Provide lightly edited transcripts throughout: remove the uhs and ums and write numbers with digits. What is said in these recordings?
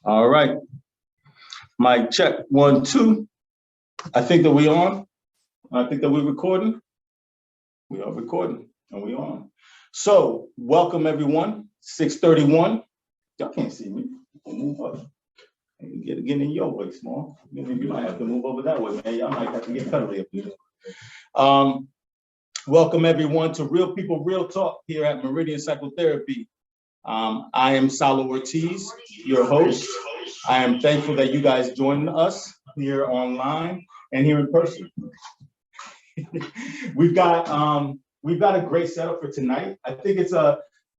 All right. Mic check. 1, 2. I think that we on. I think that we're recording. We are recording and we on. So welcome everyone. 6:31. Y'all can't see me. Move up. Get in your way, small. You might have to move over that way, man. Y'all might have to get cuddly up here. Welcome everyone to Real People, Real Talk here at Meridian Psychotherapy. I am Salo Ortiz, your host. I am thankful that you guys joined us here online and here in person. We've got a great setup for tonight. I think it's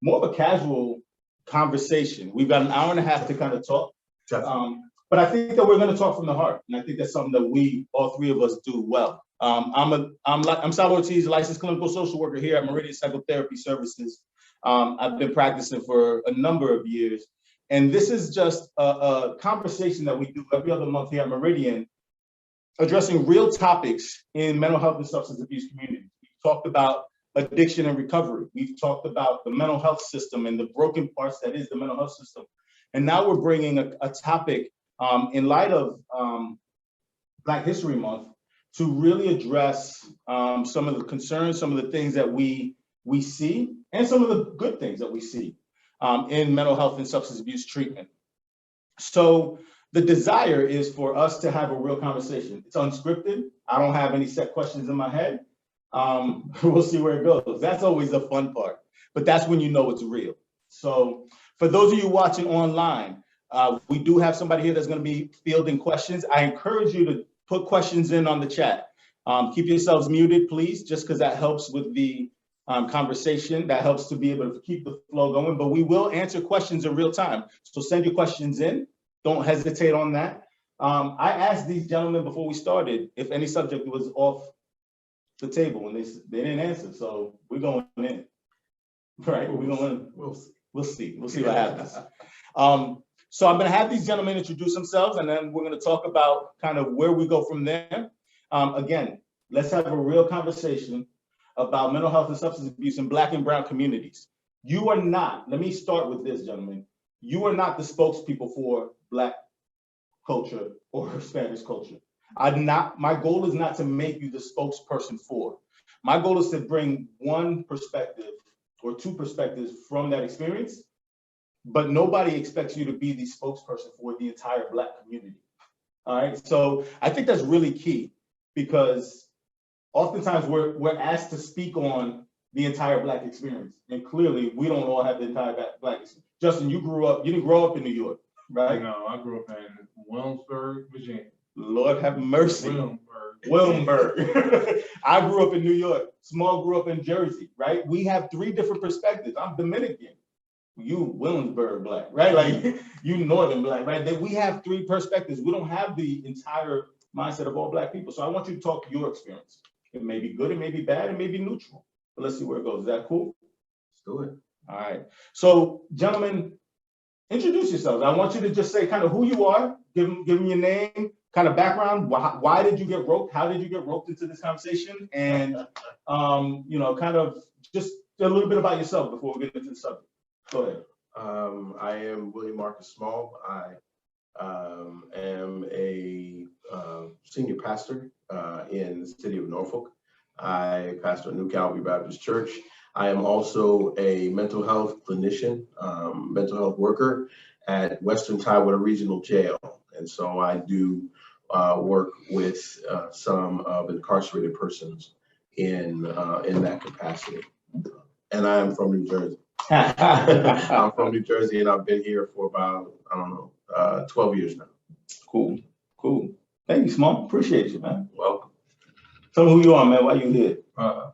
more of a casual conversation. We've got an hour and a half to kind of talk. But I think that we're going to talk from the heart, and I think that's something that all three of us do well. I'm Sal Ortiz, licensed clinical social worker here at Meridian Psychotherapy Services. I've been practicing for a number of years, and this is just a conversation that we do every other month here at Meridian, addressing real topics in mental health and substance abuse communities. We've talked about addiction and recovery. We've talked about the mental health system and the broken parts that is the mental health system. And now we're bringing a topic in light of Black History Month to really address some of the concerns, some of the things that we see, and some of the good things that we see in mental health and substance abuse treatment. So the desire is for us to have a real conversation. It's unscripted. I don't have any set questions in my head. We'll see where it goes. That's always the fun part, but that's when you know it's real. So for those of you watching online, we do have somebody here that's going to be fielding questions. I encourage you to put questions in on the chat. Keep yourselves muted, please, just because that helps with the conversation. That helps to be able to keep the flow going, but we will answer questions in real time. So send your questions in. Don't hesitate on that. I asked these gentlemen before we started if any subject was off the table, and they didn't answer. So we're going in, right? We're going. We'll see what happens. So I'm going to have these gentlemen introduce themselves, and then we're going to talk about kind of where we go from there. Again, let's have a real conversation about mental health and substance abuse in Black and Brown communities. You are not, let me start with this, gentlemen. You are not the spokespeople for Black culture or Spanish culture. My goal is not to make you the spokesperson for. My goal is to bring one perspective or two perspectives from that experience, but nobody expects you to be the spokesperson for the entire Black community. All right, so I think that's really key, because oftentimes we're asked to speak on the entire Black experience, and clearly we don't all have the entire Black experience. Justin, you didn't grow up in New York, right? No, I grew up in Williamsburg, Virginia. Lord have mercy. Williamsburg. I grew up in New York. Small grew up in Jersey, right? We have three different perspectives. I'm Dominican. You Williamsburg Black, right? Like you Northern Black, right? We have three perspectives. We don't have the entire mindset of all Black people. So I want you to talk your experience. It may be good, it may be bad, it may be neutral. But let's see where it goes. Is that cool? Let's do it. All right. So gentlemen, introduce yourselves. I want you to just say kind of who you are, give them your name, kind of background. Why did you get roped? How did you get roped into this conversation? And kind of just a little bit about yourself before we get into the subject. Go ahead. I am William Marcus Small. I am a senior pastor in the city of Norfolk. I pastor at New Calvary Baptist Church. I am also a mental health clinician, mental health worker at Western Tidewater Regional Jail. And so I do work with some of incarcerated persons in that capacity. And I am from New Jersey. I'm from New Jersey, and I've been here for about, 12 years now. Cool. Thank you, Small. Appreciate you, man. Welcome. Tell me who you are, man. Why you here? My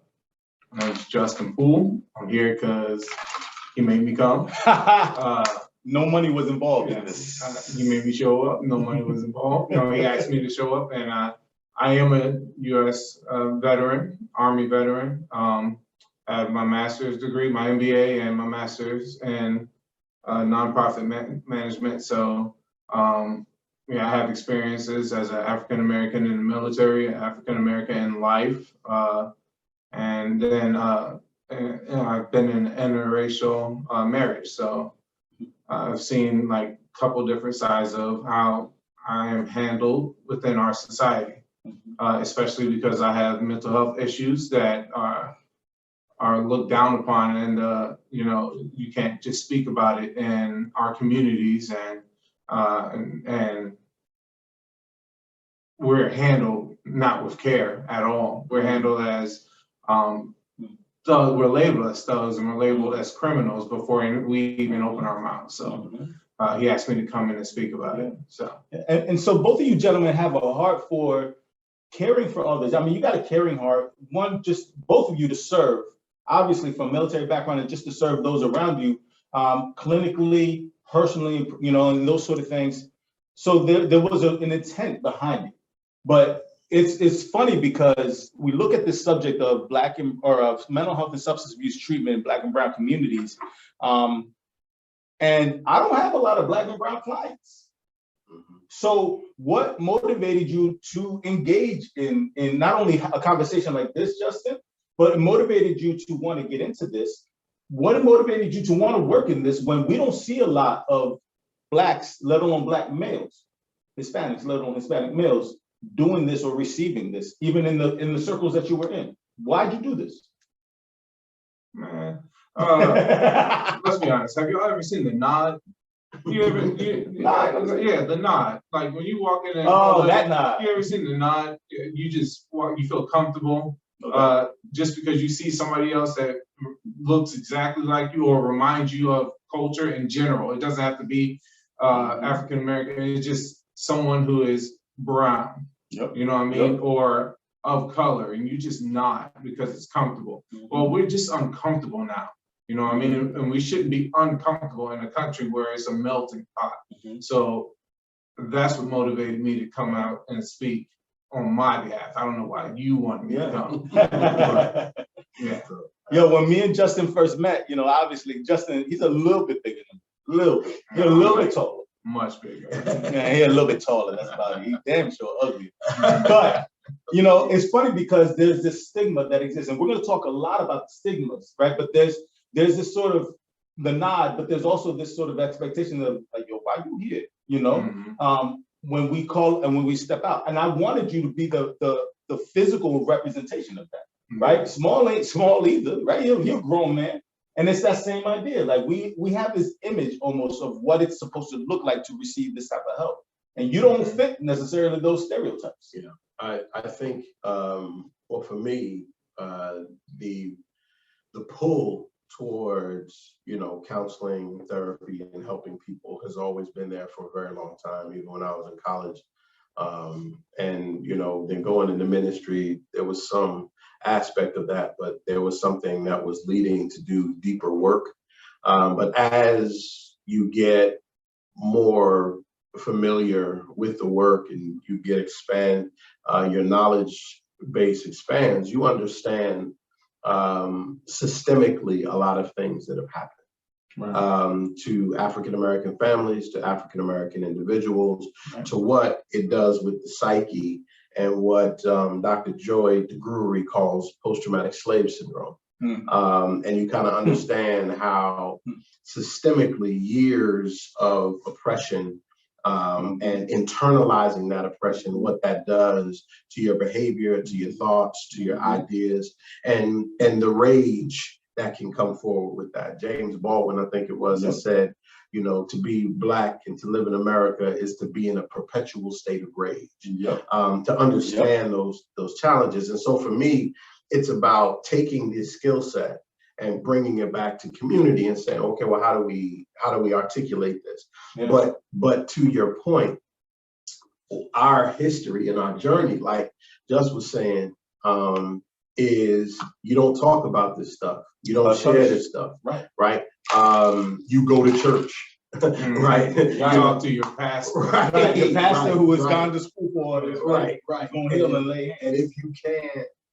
name's Justin Poole. I'm here because he made me come. No money was involved in this. He made me show up. No money was involved. No, he asked me to show up, and I am a U.S. veteran, Army veteran. I have my master's degree, my MBA, and my master's in nonprofit management. So, I have experiences as an African American in the military, African American in life, and then I've been in interracial marriage. So, I've seen like a couple different sides of how I am handled within our society, especially because I have mental health issues that are looked down upon, and you know, you can't just speak about it in our communities, and we're handled not with care at all. We're handled as we're labeled as thugs, and we're labeled as criminals before we even open our mouths. So he asked me to come in and speak about it. So and so both of you gentlemen have a heart for caring for others. I mean, you got a caring heart. One, just both of you to serve, obviously from military background, and just to serve those around you, clinically, personally, you know, and those sort of things. So there was an intent behind it. But it's funny because we look at this subject of of mental health and substance abuse treatment in Black and brown communities, and I don't have a lot of Black and brown clients. So what motivated you to engage in not only a conversation like this, Justin, but it motivated you to want to get into this? What motivated you to want to work in this when we don't see a lot of Blacks, let alone Black males, Hispanics, let alone Hispanic males, doing this or receiving this, even in the circles that you were in? Why'd you do this? man, let's be honest. Have you ever seen the nod? Yeah, the nod. Like when you walk in and that nod. You ever seen the nod? You just walk, you feel comfortable. Just because you see somebody else that looks exactly like you or reminds you of culture in general. It doesn't have to be African American. It's just someone who is brown. You know what I mean? Or of color, and you just nod because it's comfortable. Well, we're just uncomfortable now. You know what I mean? And we shouldn't be uncomfortable in a country where it's a melting pot. So that's what motivated me to come out and speak on my behalf. I don't know why you wanted me to come. But, yeah. Yo, when me and Justin first met, you know, obviously Justin, he's a little bit bigger than me. A little bit. You're a little bit taller. Much bigger. Yeah, he's a little bit taller. That's about it. He's damn sure ugly. But you know, it's funny because there's this stigma that exists, and we're going to talk a lot about the stigmas, right? But there's this sort of the nod, but there's also this sort of expectation of like, yo, why you here? You know, when we call and when we step out. And I wanted you to be the physical representation of that, right? Small ain't small either, right? You're a grown man. And it's that same idea. Like we have this image almost of what it's supposed to look like to receive this type of help. And you don't fit necessarily those stereotypes. Yeah, I think, well, for me, the pull towards, you know, counseling, therapy, and helping people has always been there for a very long time, even when I was in college. And, you know, then going into ministry, there was some aspect of that, but there was something that was leading to do deeper work. But as you get more familiar with the work and you your knowledge base expands, you understand systemically a lot of things that have happened to African-American families, to African-American individuals, to what it does with the psyche and what Dr. Joy DeGruy calls post-traumatic slave syndrome. And you kind of understand how systemically years of oppression and internalizing that oppression, what that does to your behavior, to your thoughts, to your ideas, and the rage that can come forward with that. James Baldwin, I think it was, has said, you know, to be Black and to live in America is to be in a perpetual state of rage, to understand those challenges. And so for me, it's about taking this skill set and bringing it back to community and saying, okay, well, how do we articulate this? But to your point, our history and our journey, like Just was saying, is you don't talk about this stuff. You don't share this stuff, right? You go to church, right? You talk to your pastor, your pastor who has gone to school for this, right. Going heal and lay hands.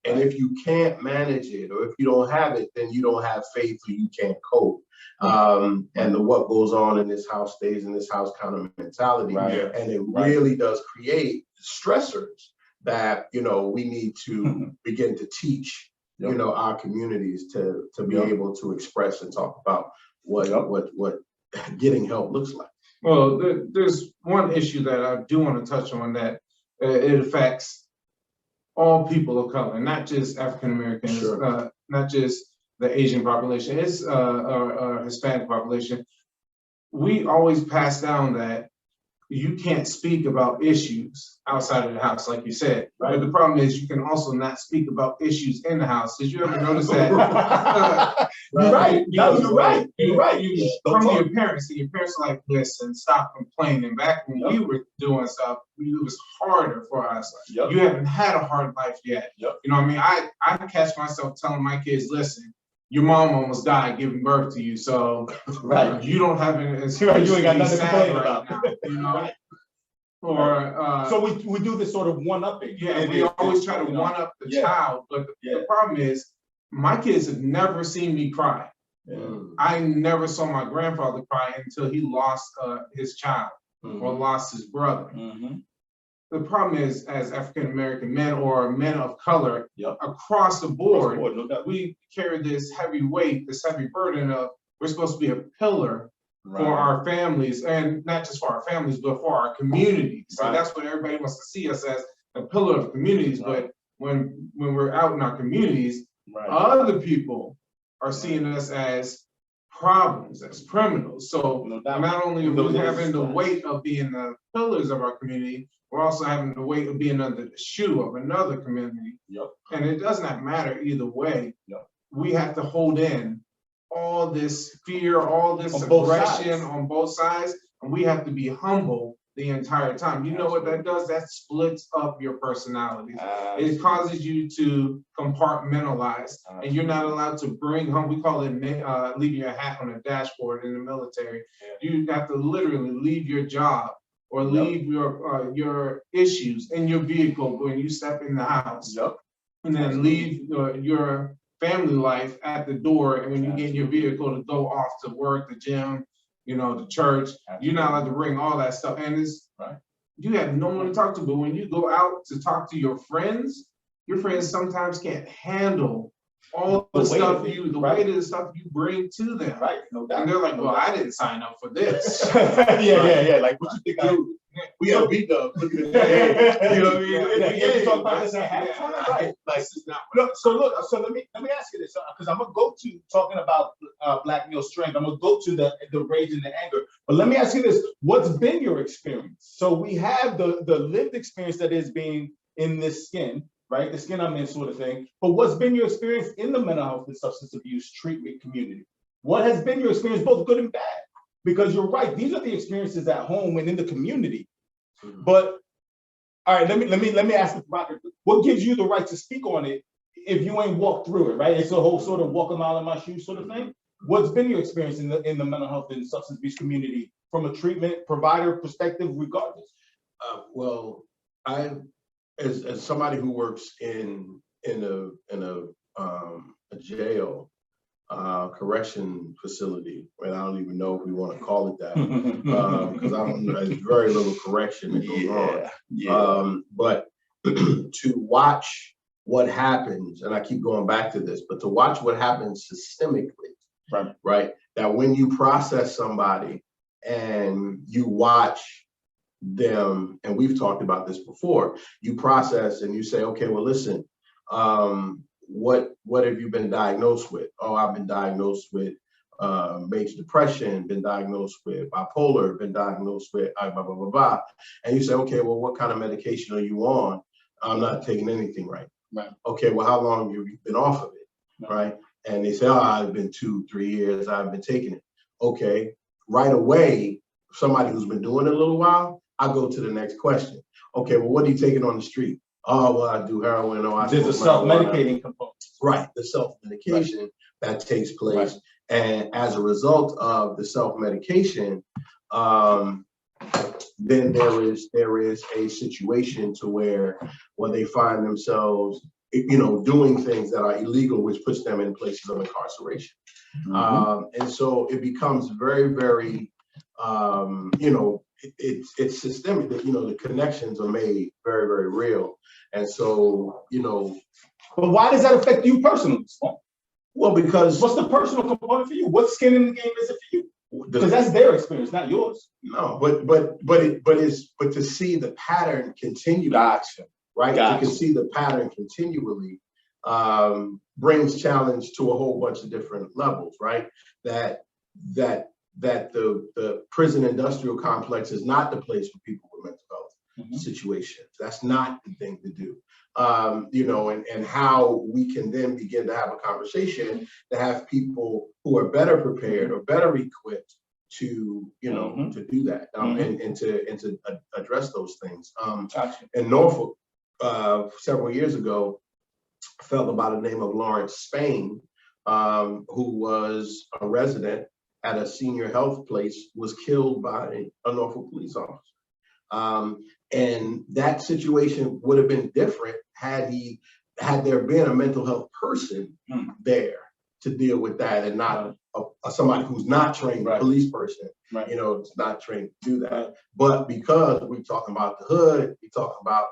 And if you can't manage it, or if you don't have it, then you don't have faith, or you can't cope. And what goes on in this house stays in this house kind of mentality, and it really does create stressors that, you know, we need to begin to teach, you know, our communities to be able to express and talk about what getting help looks like. Well, there's one issue that I do want to touch on that it affects all people of color, not just African Americans, Sure. not just the Asian population, it's Hispanic population. We always pass down that you can't speak about issues outside of the house, like you said. Right. But the problem is you can also not speak about issues in the house. Did you ever notice that? You're right. No, you're right. You're right. You come to your parents, and your parents are like, listen, stop complaining. Back when we were doing stuff, it was harder for us. Yep. You haven't had a hard life yet. Yep. You know what I mean? I catch myself telling my kids, listen, your mom almost died giving birth to you, so Right. you don't have an excuse. Right, you ain't got to be nothing to sad complain right about. now, you know? Or So we do this sort of one-upping. yeah, we always try to one up the child, but the problem is my kids have never seen me cry. I never saw my grandfather cry until he lost his child or lost his brother. The problem is, as African American men or men of color across the board, we carry this heavy weight, this heavy burden of we're supposed to be a pillar for our families, and not just for our families, but for our communities. So that's what everybody wants to see us as, a pillar of communities. But when we're out in our communities, other people are seeing us as problems, as criminals. So not only are we having the weight of being the pillars of our community, we're also having the weight of being under the shoe of another community. And it does not matter either way. We have to hold in all this fear, all this aggression on both sides, and we have to be humble the entire time. You know what that does? That splits up your personalities. It causes you to compartmentalize, and you're not allowed to bring home, we call it leaving your hat on a dashboard in the military. You have to literally leave your job or leave your issues in your vehicle when you step in the house, and then leave your family life at the door, and when you get in your vehicle to go off to work, the gym, you know, the church, you're not allowed to bring all that stuff. And it's you have no one to talk to. But when you go out to talk to your friends sometimes can't handle all the stuff weight of the stuff you bring to them. And they're like, well, I didn't sign up for this. Like, what you think we have B-Dub. Look at that. You know what I mean? We talk about this at halftime. So let me ask you this, because I'm gonna go to talking about Black male strength. I'm gonna go to the rage and the anger. But let me ask you this: what's been your experience? So we have the lived experience that is being in this skin, right? The skin I'm in, sort of thing. But what's been your experience in the mental health and substance abuse treatment community? What has been your experience, both good and bad? Because you're right, these are the experiences at home and in the community. But all right, let me ask the Robert, what gives you the right to speak on it if you ain't walked through it, right? It's a whole sort of walk a mile in my shoes sort of thing. What's been your experience in the mental health and substance abuse community from a treatment provider perspective, regardless? Well, as somebody who works in a jail, correction facility, and I don't even know if we want to call it that, because I don't know, there's very little correction that goes on. But to watch what happens, and I keep going back to this, but to watch what happens systemically, right? That when you process somebody and you watch them, and we've talked about this before, you process and you say, okay, well, listen, what have you been diagnosed with? Oh, I've been diagnosed with major depression, been diagnosed with bipolar, been diagnosed with blah, blah, blah, blah. And you say, okay, well, what kind of medication are you on? I'm not taking anything right. Okay, well, how long have you been off of it, right? And they say, oh, I've been 2-3 years, I've been taking it. Okay, right away, somebody who's been doing it a little while, I go to the next question. Okay, well, what are you taking on the street? Oh, well, I do heroin, or I There's a self-medicating component. Right, the self-medication that takes place. And as a result of the self-medication, then there is a situation to where they find themselves, doing things that are illegal, which puts them in places of incarceration. And so it becomes very, very, it's systemic. The connections are made very, very real. And so, But why does that affect you personally? Well, because what's the personal component for you? What skin in the game is it for you? Because that's their experience, not yours. No, but to see the pattern continue. Gotcha. Right? Gotcha. To see the pattern continually brings challenge to a whole bunch of different levels, right? That the prison industrial complex is not the place for people with mental health situations. That's not the thing to do. You know, and how we can then begin to have a conversation to have people who are better prepared or better equipped to, you know, to do that and to address those things. Gotcha. In Norfolk, several years ago, a fellow by the name of Lawrence Spain, who was a resident at a senior health place, was killed by a Norfolk police officer. And that situation would have been different had there been a mental health person there to deal with that, and not somebody who's not trained, a police person, you know, it's not trained to do that. But because we're talking about the hood, we're talking about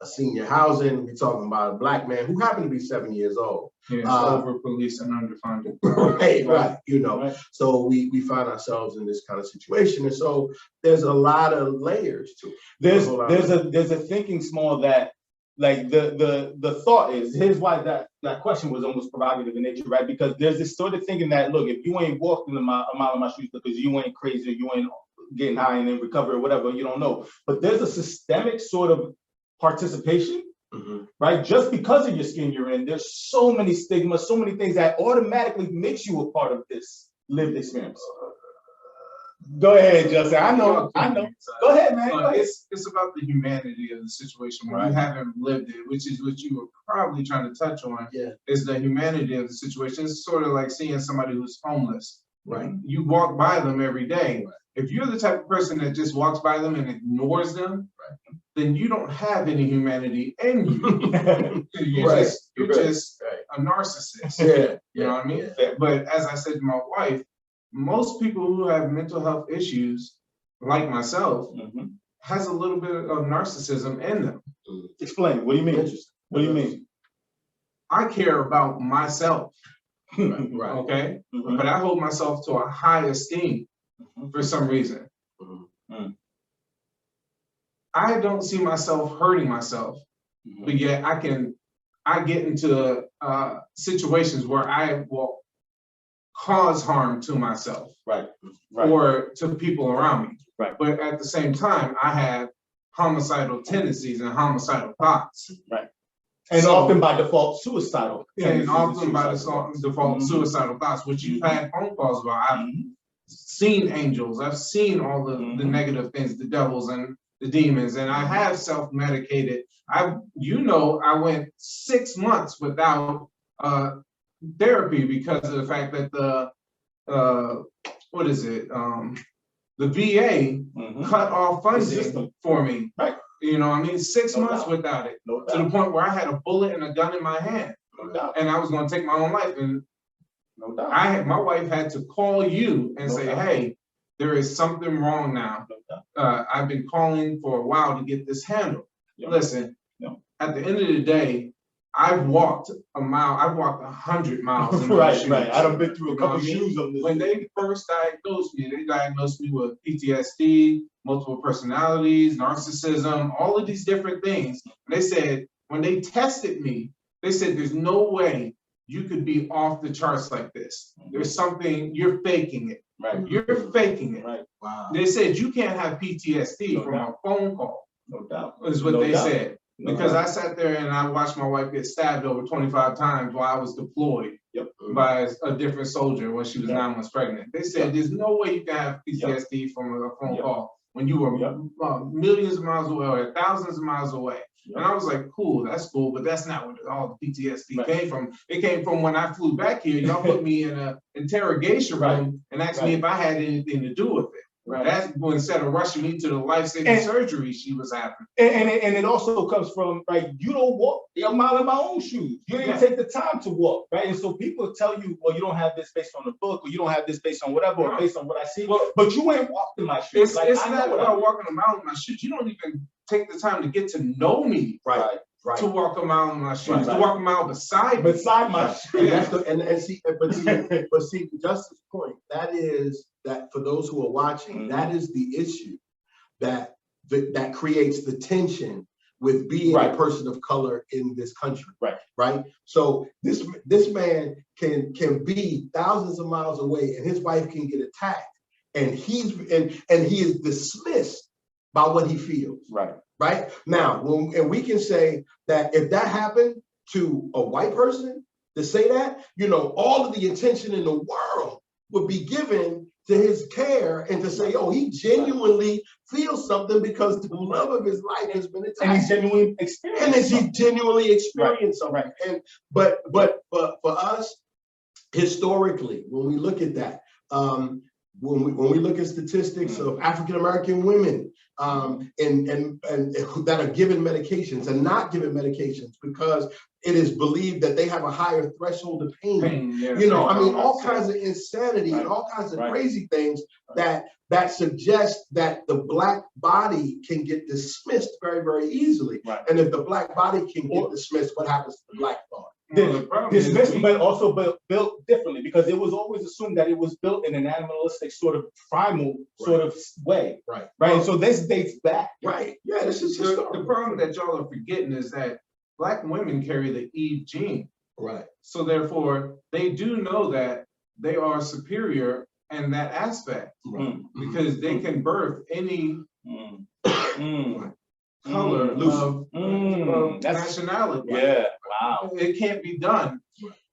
a senior housing, we're talking about a Black man who happened to be 7 years old. Yeah, it's over police and underfunded. Right, you know. So we find ourselves in this kind of situation, and so there's a lot of layers to it. There's a thinking small that, like, the thought is, here's why that question was almost provocative in nature, right? Because there's this sort of thinking that, look, if you ain't walking a mile in my shoes because you ain't crazy, or you ain't getting high and then recover or whatever, you don't know. But there's a systemic sort of participation, right? Just because of your skin you're in, there's so many stigmas, so many things that automatically makes you a part of this lived experience. Go ahead, Justin. I know. Go ahead, man. Go ahead. It's about the humanity of the situation when you haven't lived it, which is what you were probably trying to touch on. Yeah. Is the humanity of the situation. It's sort of like seeing somebody who's homeless. Right. You walk by them every day. Right. If you're the type of person that just walks by them and ignores them, then you don't have any humanity in you. You're just a narcissist. You know what I mean? But as I said to my wife, most people who have mental health issues, like myself, has a little bit of narcissism in them. Explain. What do you mean? What do you mean? I care about myself, okay? But I hold myself to a high esteem for some reason. I don't see myself hurting myself, but yet I get into situations where I will cause harm to myself, or to people around me. But at the same time, I have homicidal tendencies and homicidal thoughts. And so, often by default, suicidal. And often by default, suicidal thoughts, which you've had phone calls about. I've seen angels. I've seen all the negative things, the devils and the demons, and I have self-medicated. I went 6 months without therapy because of the fact that the VA cut off funding for me. You know, I mean, 6 months without it, to the point where I had a bullet and a gun in my hand, and I was going to take my own life. And my wife had to call you and say, "Hey, there is something wrong now. I've been calling for a while to get this handled." Listen, at the end of the day, I've walked a mile. I've walked 100 miles. In my shoes. I done been through a couple shoes on this. When they first diagnosed me, they diagnosed me with PTSD, multiple personalities, narcissism, all of these different things. And they said, when they tested me, they said, "There's no way you could be off the charts like this. There's something, you're faking it. You're faking it." Wow. They said, "You can't have PTSD from a phone call." No doubt. Is what they said. Because I sat there and I watched my wife get stabbed over 25 times while I was deployed by a different soldier when she was 9 months pregnant. They said, "There's no way you can have PTSD from a phone call when you were millions of miles away or thousands of miles away." And I was like, "Cool, that's cool, but that's not where all the PTSD came from. It came from when I flew back here. Y'all put me in an interrogation room and asked me if I had anything to do with it." That's instead of rushing me to the life-saving surgery she was having. And it also comes from, you don't walk a mile in my own shoes. You didn't take the time to walk, right? And so people tell you, well, you don't have this based on the book, or you don't have this based on whatever, or based on what I see. But you ain't walked in my shoes. It's not about walking a mile in my shoes. You don't even take the time to get to know me. To walk a mile in my shoes, to walk a mile beside my shoes. And see, but see, Justin's point, that is for those who are watching, that is the issue that creates the tension with being a person of color in this country. Right. So this man can be thousands of miles away, and his wife can get attacked, and he is dismissed by what he feels. Right now, and we can say that if that happened to a white person, to say that, all of the attention in the world would be given to his care, and to say, oh, he genuinely feels something because the love of his life has been attacked. And he's genuinely experienced something. And but for us, historically, when we look at that, when we look at statistics of African American women and that are given medications and not given medications because it is believed that they have a higher threshold of pain. All kinds of insanity and all kinds of crazy things that suggest that the Black body can get dismissed very, very easily. And if the Black body can get dismissed, what happens to the Black thought? Dismissed, but also built differently, because it was always assumed that it was built in an animalistic sort of primal sort of way. Right. So this dates back. Yeah, this is the problem that y'all are forgetting is that Black women carry the Eve gene. So therefore, they do know that they are superior in that aspect because they can birth any color of nationality. Wow. It can't be done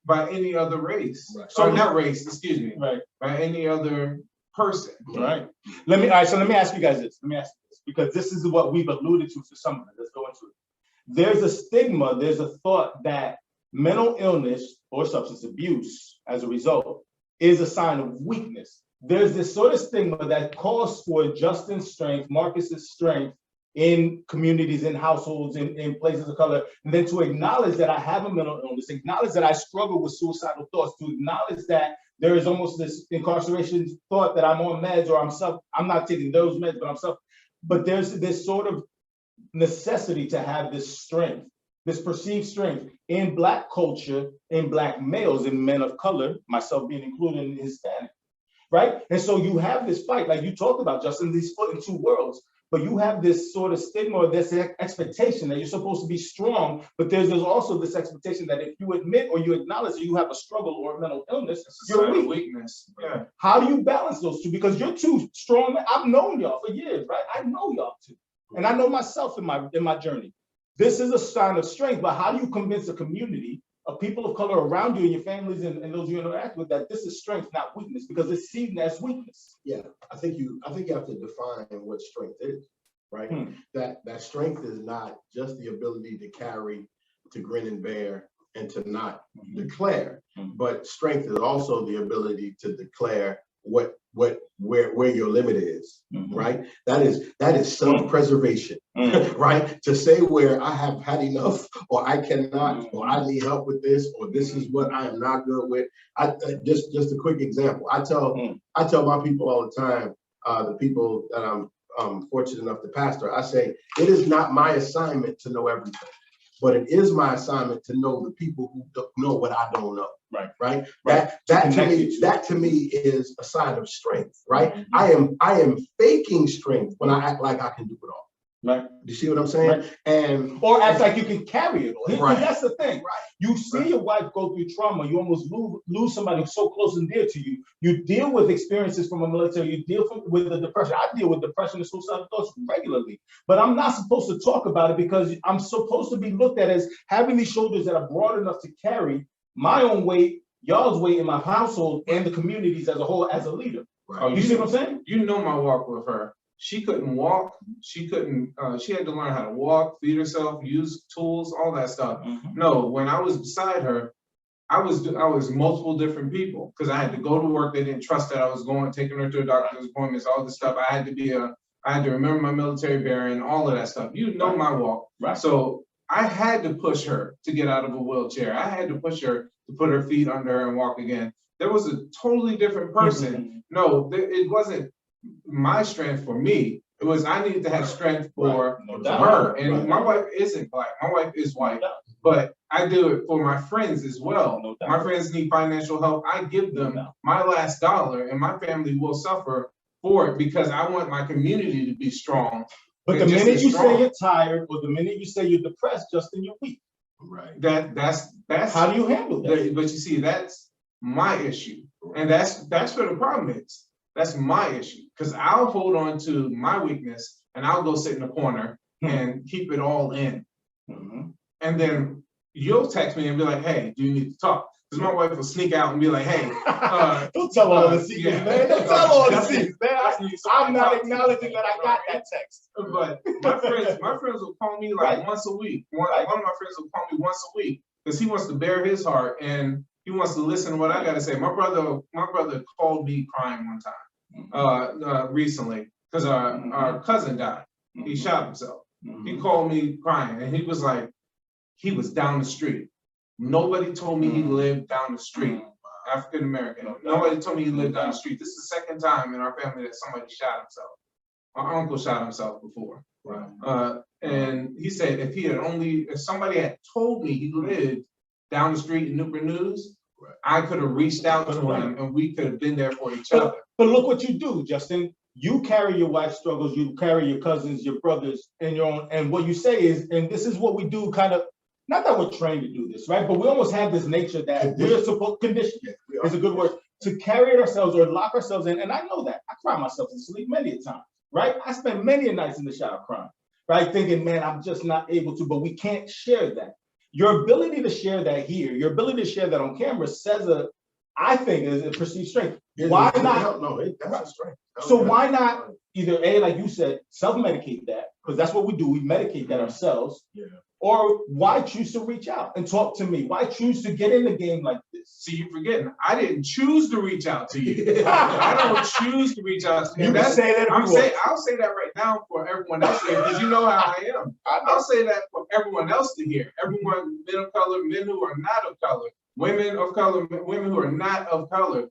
by any other race. So not race, excuse me. By any other person. Let me ask you guys this. Because this is what we've alluded to for some of it. Let's go into it. There's a stigma, there's a thought that mental illness or substance abuse as a result is a sign of weakness. There's this sort of stigma that calls for Justin's strength, Marcus's strength in communities, in households, in places of color, and then to acknowledge that I have a mental illness, acknowledge that I struggle with suicidal thoughts, to acknowledge that there is almost this incarceration thought that I'm on meds, or I'm not taking those meds, but there's this sort of necessity to have this strength, this perceived strength in Black culture, in Black males, in men of color, myself being included in Hispanic, right? And so you have this fight, like you talked about, Justin, these foot in two worlds, but you have this sort of stigma or this expectation that you're supposed to be strong, but there's also this expectation that if you admit or you acknowledge that you have a struggle or a mental illness, you're a weakness. How do you balance those two? Because you're too strong. I've known y'all for years, right? I know y'all too. And I know myself in my journey. This is a sign of strength, but how do you convince a community of people of color around you and your families and those you interact with that this is strength, not weakness, because it's seen as weakness? Yeah, I think you have to define what strength is, right? That strength is not just the ability to carry, to grin and bear, and to not declare, but strength is also the ability to declare where your limit is, right? That is self-preservation, right? To say where I have had enough, or I cannot, or I need help with this, or this is what I am not good with. Just a quick example. I tell my people all the time, the people that I'm fortunate enough to pastor, I say, it is not my assignment to know everything, but it is my assignment to know the people who don't know what I don't know. Right. That to me is a sign of strength. Right. I am faking strength when I act like I can do it all. Right. You see what I'm saying? Or act like you can carry it all. That's the thing. You see your wife go through trauma. You almost lose somebody so close and dear to you. You deal with experiences from a military. You deal with the depression. I deal with depression and suicidal thoughts regularly. But I'm not supposed to talk about it because I'm supposed to be looked at as having these shoulders that are broad enough to carry my own weight, y'all's weight in my household, and the communities as a whole as a leader. You see what I'm saying? You know my walk with her. She couldn't walk. She couldn't. She had to learn how to walk, feed herself, use tools, all that stuff. No, when I was beside her, I was multiple different people because I had to go to work. They didn't trust that I was taking her to a doctor's appointments, all this stuff. I had to remember my military bearing, all of that stuff. You know my walk. So I had to push her to get out of a wheelchair. I had to push her to put her feet under her and walk again. There was a totally different person. No, it wasn't my strength for me. It was I needed to have strength for her. And my wife isn't Black. My wife is white. but I do it for my friends as well. No doubt. My friends need financial help. I give them my last dollar, and my family will suffer for it because I want my community to be strong. But the minute you say you're tired, or the minute you say you're depressed, Justin, you're weak. Right. That's how do you handle that? But you see, that's my issue, and that's where the problem is. That's my issue because I'll hold on to my weakness and I'll go sit in the corner and keep it all in. And then you'll text me and be like, "Hey, do you need to talk?" Because my wife will sneak out and be like, "Hey, don't tell all the secrets, man. Don't tell all the secrets, man. I'm not acknowledging that I got that text." But my friends will call me like once a week. One of my friends will call me once a week because he wants to bare his heart and he wants to listen to what I got to say. My brother called me crying one time recently because our cousin died. He shot himself. He called me crying and he was like, he was down the street. Nobody told me he lived down the street. African American. Nobody told me he lived down the street. This is the second time in our family that somebody shot himself. My uncle shot himself before. And he said if somebody had told me he lived down the street in Newport News, I could have reached out to him and we could have been there for each other. But look what you do, Justin. You carry your wife's struggles, you carry your cousins, your brothers, and your own. And what you say is, and this is what we do, kind of, not that we're trained to do this, right? But we almost have this nature that we're supposed, conditioned is a good word, to carry it ourselves or lock ourselves in. And I know that. I cry myself to sleep many a time, right? I spend many a nights in the shower crying, right? Thinking, man, I'm just not able to, but we can't share that. Your ability to share that here, your ability to share that on camera says I think is a perceived strength. Why not? No, that's a strength. So why not either A, like you said, self-medicate that, because that's what we do, we medicate that ourselves, or why choose to reach out and talk to me? Why choose to get in the game like this? See, you're forgetting, I didn't choose to reach out to you. I don't choose to reach out to you. You can say that I'll say that right now for everyone else to hear, because you know how I am. I'll say that for everyone else to hear. Everyone, men of color, men who are not of color, women of color, women who are not of color,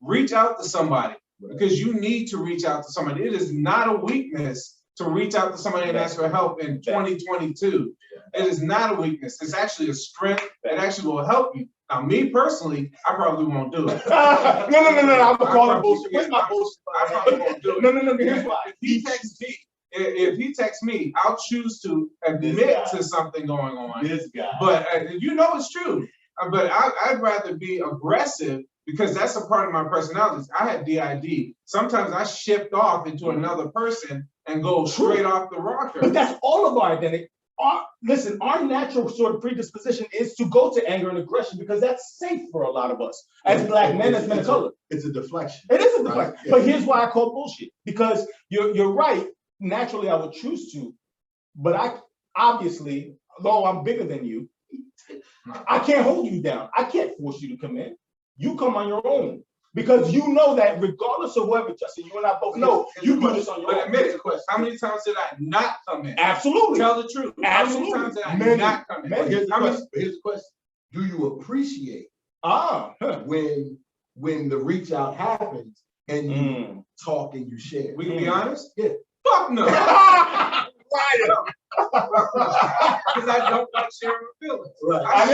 reach out to somebody. Because you need to reach out to somebody. It is not a weakness to reach out to somebody and ask for help in 2022. It is not a weakness. It's actually a strength that actually will help you. Now, me personally, I probably won't do it. No. I'm gonna call it bullshit. Where's my bullshit? I probably won't do it. No. Here's why. If he texts me, I'll choose to admit to something going on. This guy. But you know it's true. But I'd rather be aggressive because that's a part of my personality. I have DID. Sometimes I shift off into another person and go straight off the rocker. But that's all of our identity. Our natural sort of predisposition is to go to anger and aggression because that's safe for a lot of us as Black men, as men of color. It's a deflection. It is a deflection. Right? But here's why I call bullshit. Because you're right. Naturally, I would choose to, but I obviously, though I'm bigger than you, I can't hold you down. I can't force you to come in. You come on your own. Because you know that regardless of whether, Justin, you and I both know, you do this on your own. Admit it, how many times did I not come in? Absolutely. Tell the truth. Absolutely. How many times did I not come in? Here's the question. Do you appreciate when the reach out happens and you talk and you share? We can be honest? Yeah. Fuck no. Because I don't like sharing my feelings. Right.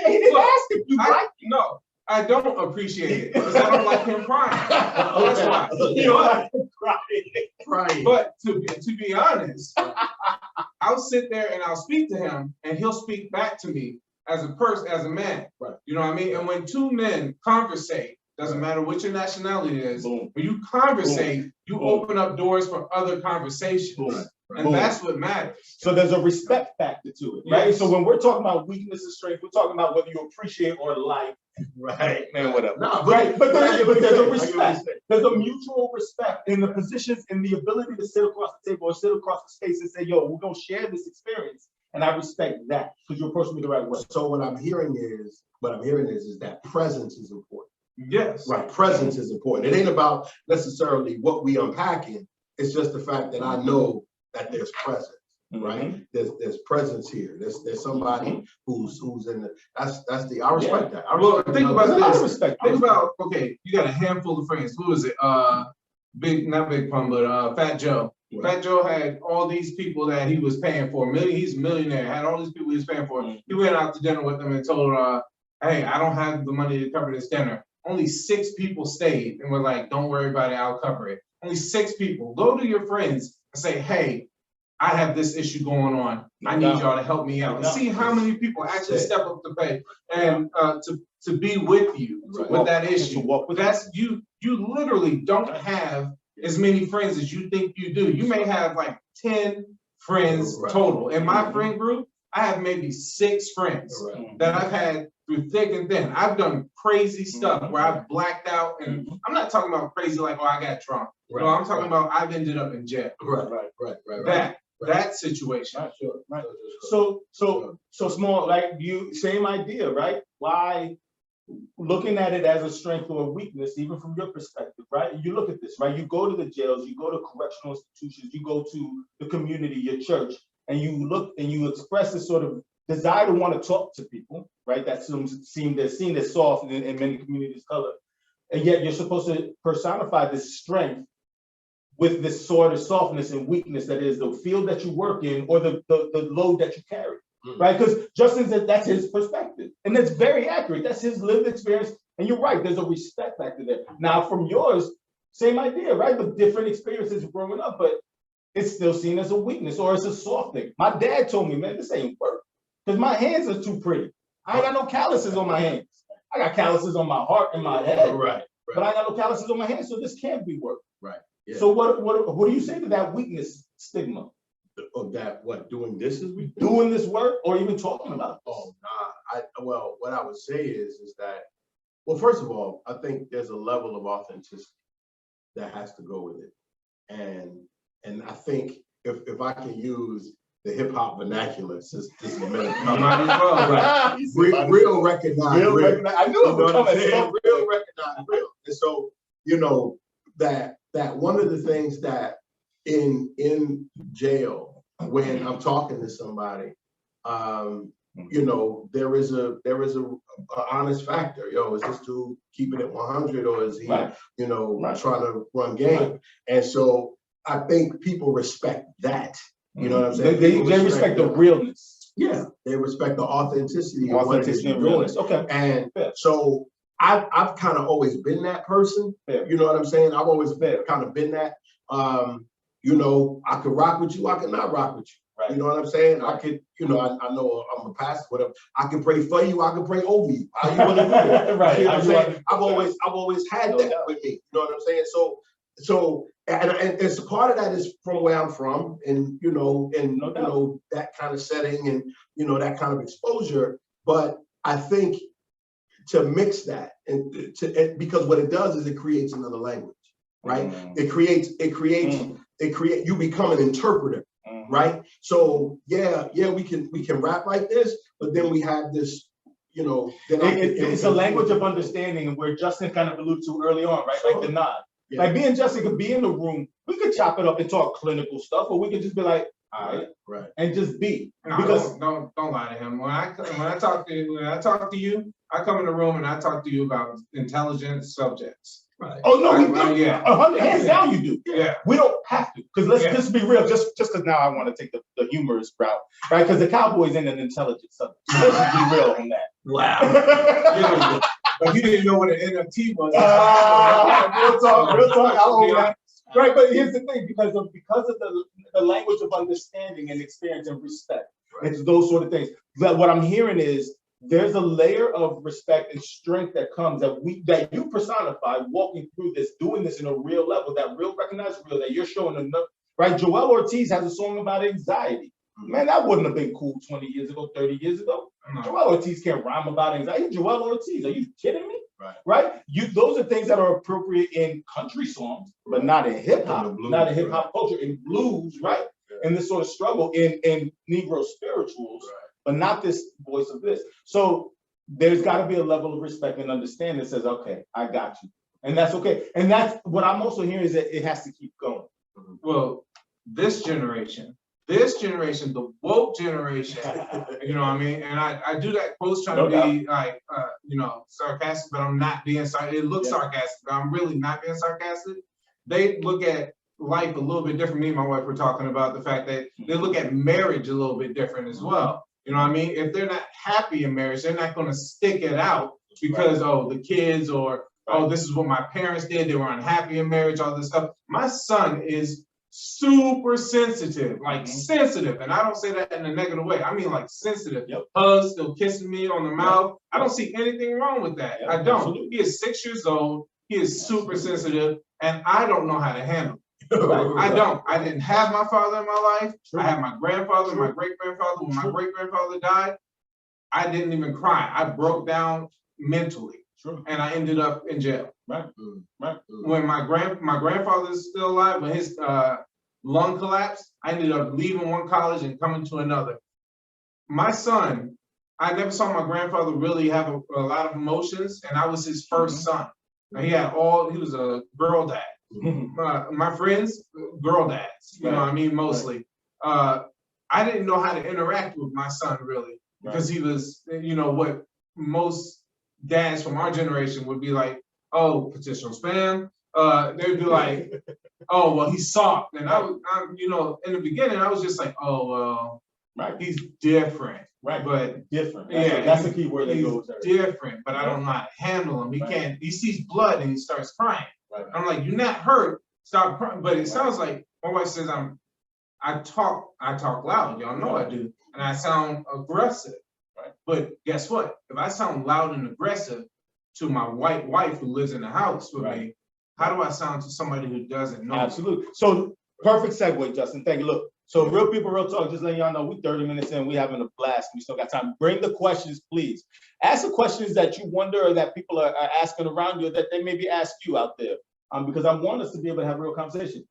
He didn't ask if you like it. No. I don't appreciate it because I don't like him crying. That's why. You don't like him crying. But to be honest, I'll sit there and I'll speak to him and he'll speak back to me as a person, as a man. Right. You know what I mean? And when two men conversate, doesn't matter what your nationality is, when you conversate, you open up doors for other conversations. And that's what matters. So there's a respect factor to it, right? Yes. So when we're talking about weakness and strength, we're talking about whether you appreciate or like, right? Man, whatever. No, right. But there's a respect. There's a mutual respect in the positions, in the ability to sit across the table or sit across the space and say, yo, we're gonna share this experience. And I respect that because you're approaching me the right way. So what I'm hearing is that presence is important. Yes. Right. Presence is important. It ain't about necessarily what we unpacking. It's just the fact that I know that there's presence, right? There's presence here. There's somebody who's in the I respect that. Well, think about this. Think about, okay, you got a handful of friends. Who is it? not Big Pun, but Fat Joe. Right. Fat Joe had all these people that he was paying for. He's a millionaire, had all these people he was paying for. He went out to dinner with them and told, hey, I don't have the money to cover this dinner. Only 6 people stayed and were like, don't worry about it, I'll cover it. Only 6 people. Go to your friends and say, hey, I have this issue going on. I need y'all to help me out. And see how many people actually step up to pay and to be with you with that issue. That's you literally don't have as many friends as you think you do. You may have like 10 friends total. In my friend group, I have maybe 6 friends that I've had through thick and thin. I've done crazy stuff where I've blacked out, and I'm not talking about crazy like, oh, I got drunk. No, I'm talking about I've ended up in jail. That situation. So Small, like you, same idea, right? Why looking at it as a strength or a weakness, even from your perspective, right? You look at this, right? You go to the jails, you go to correctional institutions, you go to the community, your church, and you look and you express this sort of desire to want to talk to people, right? That seen as soft in many communities color. And yet you're supposed to personify this strength with this sort of softness and weakness that is the field that you work in or the load that you carry, right? Because Justin said that's his perspective. And that's very accurate. That's his lived experience. And you're right, there's a respect factor there. Now from yours, same idea, right? With different experiences growing up, but it's still seen as a weakness or it's a soft thing. My dad told me, man, this ain't work because my hands are too pretty. I ain't got no calluses on my hands. I got calluses on my heart and my head, but I got no calluses on my hands, so this can't be work. Yeah. So what do you say to that weakness stigma? Of that, what, doing this is we doing this work or even talking about this? Oh, nah. Well, what I would say is that, well, first of all, I think there's a level of authenticity that has to go with it. And I think if I can use the hip hop vernacular, just a minute. Real recognize real. I knew it would come as real recognize real. And so, you know, that one of the things that in jail, when I'm talking to somebody, you know, there is a honest factor. Yo, is this dude keeping it 100 or is he, you know, trying to run game? And so I think people respect that. You know what I'm saying? They respect the realness. Yeah, they respect the authenticity of what it is you're doing. Okay. And so I've kind of always been that person. You know what I'm saying? I've always kind of been that. You know, I could rock with you, I could not rock with you. You know what I'm saying? I could, you know, I know I'm a pastor, whatever. I can pray for you, I can pray over you. How you want to do it? Right. You know what I'm saying? I've always had that with me. You know what I'm saying? So and it's part of that is from where I'm from, and you know, that kind of setting and you know that kind of exposure. But I think to mix that and because what it does is it creates another language, right? It creates you become an interpreter, right? So yeah, we can rap like this, but then we have this, you know, it's a language of understanding, where Justin kind of alluded to early on, right? Like the nod. Yeah. Like me and Justin could be in the room, we could chop it up and talk clinical stuff, or we could just be like, all right, and just be. No, because don't lie to him. When I talk to you, I come in the room and I talk to you about intelligent subjects. Right. Oh no, we do. Hands down, you do. Yeah, we don't have to, because let's just be real. Just because now I want to take the humorous route, right? Because the Cowboys ain't an intelligent subject. So let's just be real on that. Wow. But you didn't know what an NFT was. Real talk. I'll hold that. Right, but here's the thing: because of the language of understanding and experience and respect, it's those sort of things. That what I'm hearing is there's a layer of respect and strength that comes that you personify walking through this, doing this in a real level, that real recognized real that you're showing enough. Right, Joel Ortiz has a song about anxiety. Man, that wouldn't have been cool 20 years ago, 30 years ago. Joel Ortiz can't rhyme about anxiety. Joel Ortiz, are you kidding me? Right? Those are things that are appropriate in country songs, but not in hip hop, not in hip hop culture, in blues, right? And this sort of struggle in Negro spirituals, but not this voice of this. So there's got to be a level of respect and understanding that says, okay, I got you. And that's okay. And that's what I'm also hearing is that it has to keep going. Well, this generation, the woke generation, you know what I mean? And I do that post trying to be like, you know, sarcastic, but I'm not being sarcastic. It looks sarcastic, but I'm really not being sarcastic. they look at life a little bit different. Me and my wife were talking about the fact that they look at marriage a little bit different as well. You know what I mean? If they're not happy in marriage, they're not going to stick it out because, oh, the kids, or, oh, this is what my parents did. They were unhappy in marriage, all this stuff. My son is super sensitive, like sensitive. And I don't say that in a negative way. I mean, like sensitive. Hugs, still kissing me on the mouth. I don't see anything wrong with that. I don't. Absolutely. He is 6 years old. He is super sensitive, and I don't know how to handle it. I don't. I didn't have my father in my life. I had my grandfather, my great-grandfather. When my great-grandfather died, I didn't even cry. I broke down mentally, and I ended up in jail. When my grandfather's still alive, when his lung collapsed, I ended up leaving one college and coming to another. My son, I never saw my grandfather really have a lot of emotions, and I was his first son. He was a girl dad. My friends, girl dads, you know what I mean, mostly. I didn't know how to interact with my son really, because he was, you know, what most dads from our generation would be like, oh, petitional spam. They'd be like, oh, well, he's soft. And I you know, in the beginning, I was just like, oh, well, he's different. But different. That's the key word that goes there. Different, but I don't know how to handle him. He sees blood and he starts crying. I'm like, you're not hurt, stop crying. But it sounds like my wife says I talk loud, y'all know I do, and I sound aggressive. But guess what? If I sound loud and aggressive to my white wife who lives in the house with me, how do I sound to somebody who doesn't know? Absolutely. So perfect segue, Justin. Thank you. Look, so real people, real talk, just letting y'all know we 30 minutes in, we having a blast. We still got time. Bring the questions, please. Ask the questions that you wonder or that people are asking around you that they maybe ask you out there. Because I want us to be able to have a real conversation.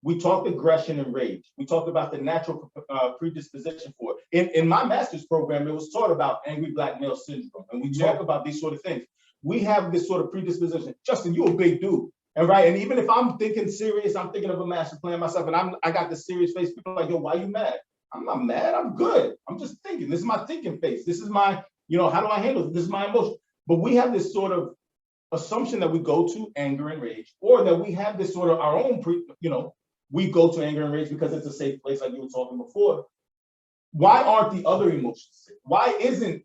We talked aggression and rage. We talked about the natural predisposition for it. In my master's program, it was taught about angry black male syndrome. And we talk about these sort of things. We have this sort of predisposition. Justin, you're a big dude. And even if I'm thinking serious, I'm thinking of a master plan myself, and I got this serious face. People are like, yo, why are you mad? I'm not mad. I'm good. I'm just thinking. This is my thinking face. This is my, you know, how do I handle it? This is my emotion. But we have this sort of assumption that we go to anger and rage, or that we have this sort of our own, we go to anger and rage because it's a safe place, like you were talking before. Why aren't the other emotions safe? Why isn't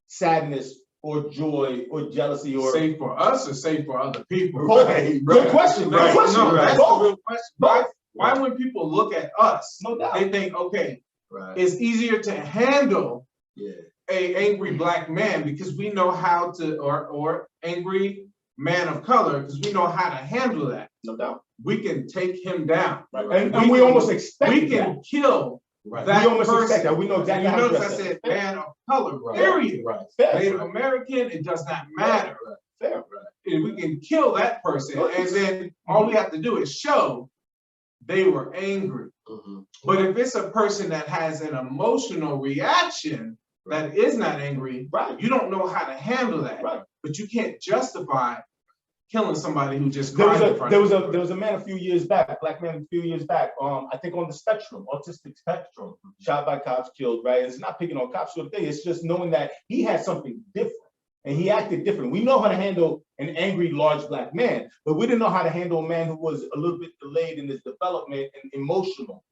sadness or joy or jealousy or safe for us or safe for other people? Good question. Good question. No, that's the real question. Why when people look at us, no doubt, they think, okay, it's easier to handle a angry black man because we know how to, or angry man of color, because we know how to handle that. No doubt. We can take him down. And we almost expect we can kill that we almost person. expect that. We know exactly how to notice I said man of color, period. Native American, it does not matter. We can kill that person, and then all we have to do is show they were angry. But if it's a person that has an emotional reaction that is not angry, you don't know how to handle that. But you can't justify killing somebody who just cried in front of you. There was a man a few years back, black man a few years back, I think on the spectrum, autistic spectrum, shot by cops, killed, right? It's not picking on cops sort of thing. It's just knowing that he had something different and he acted different. We know how to handle an angry, large black man, but we didn't know how to handle a man who was a little bit delayed in his development and emotional.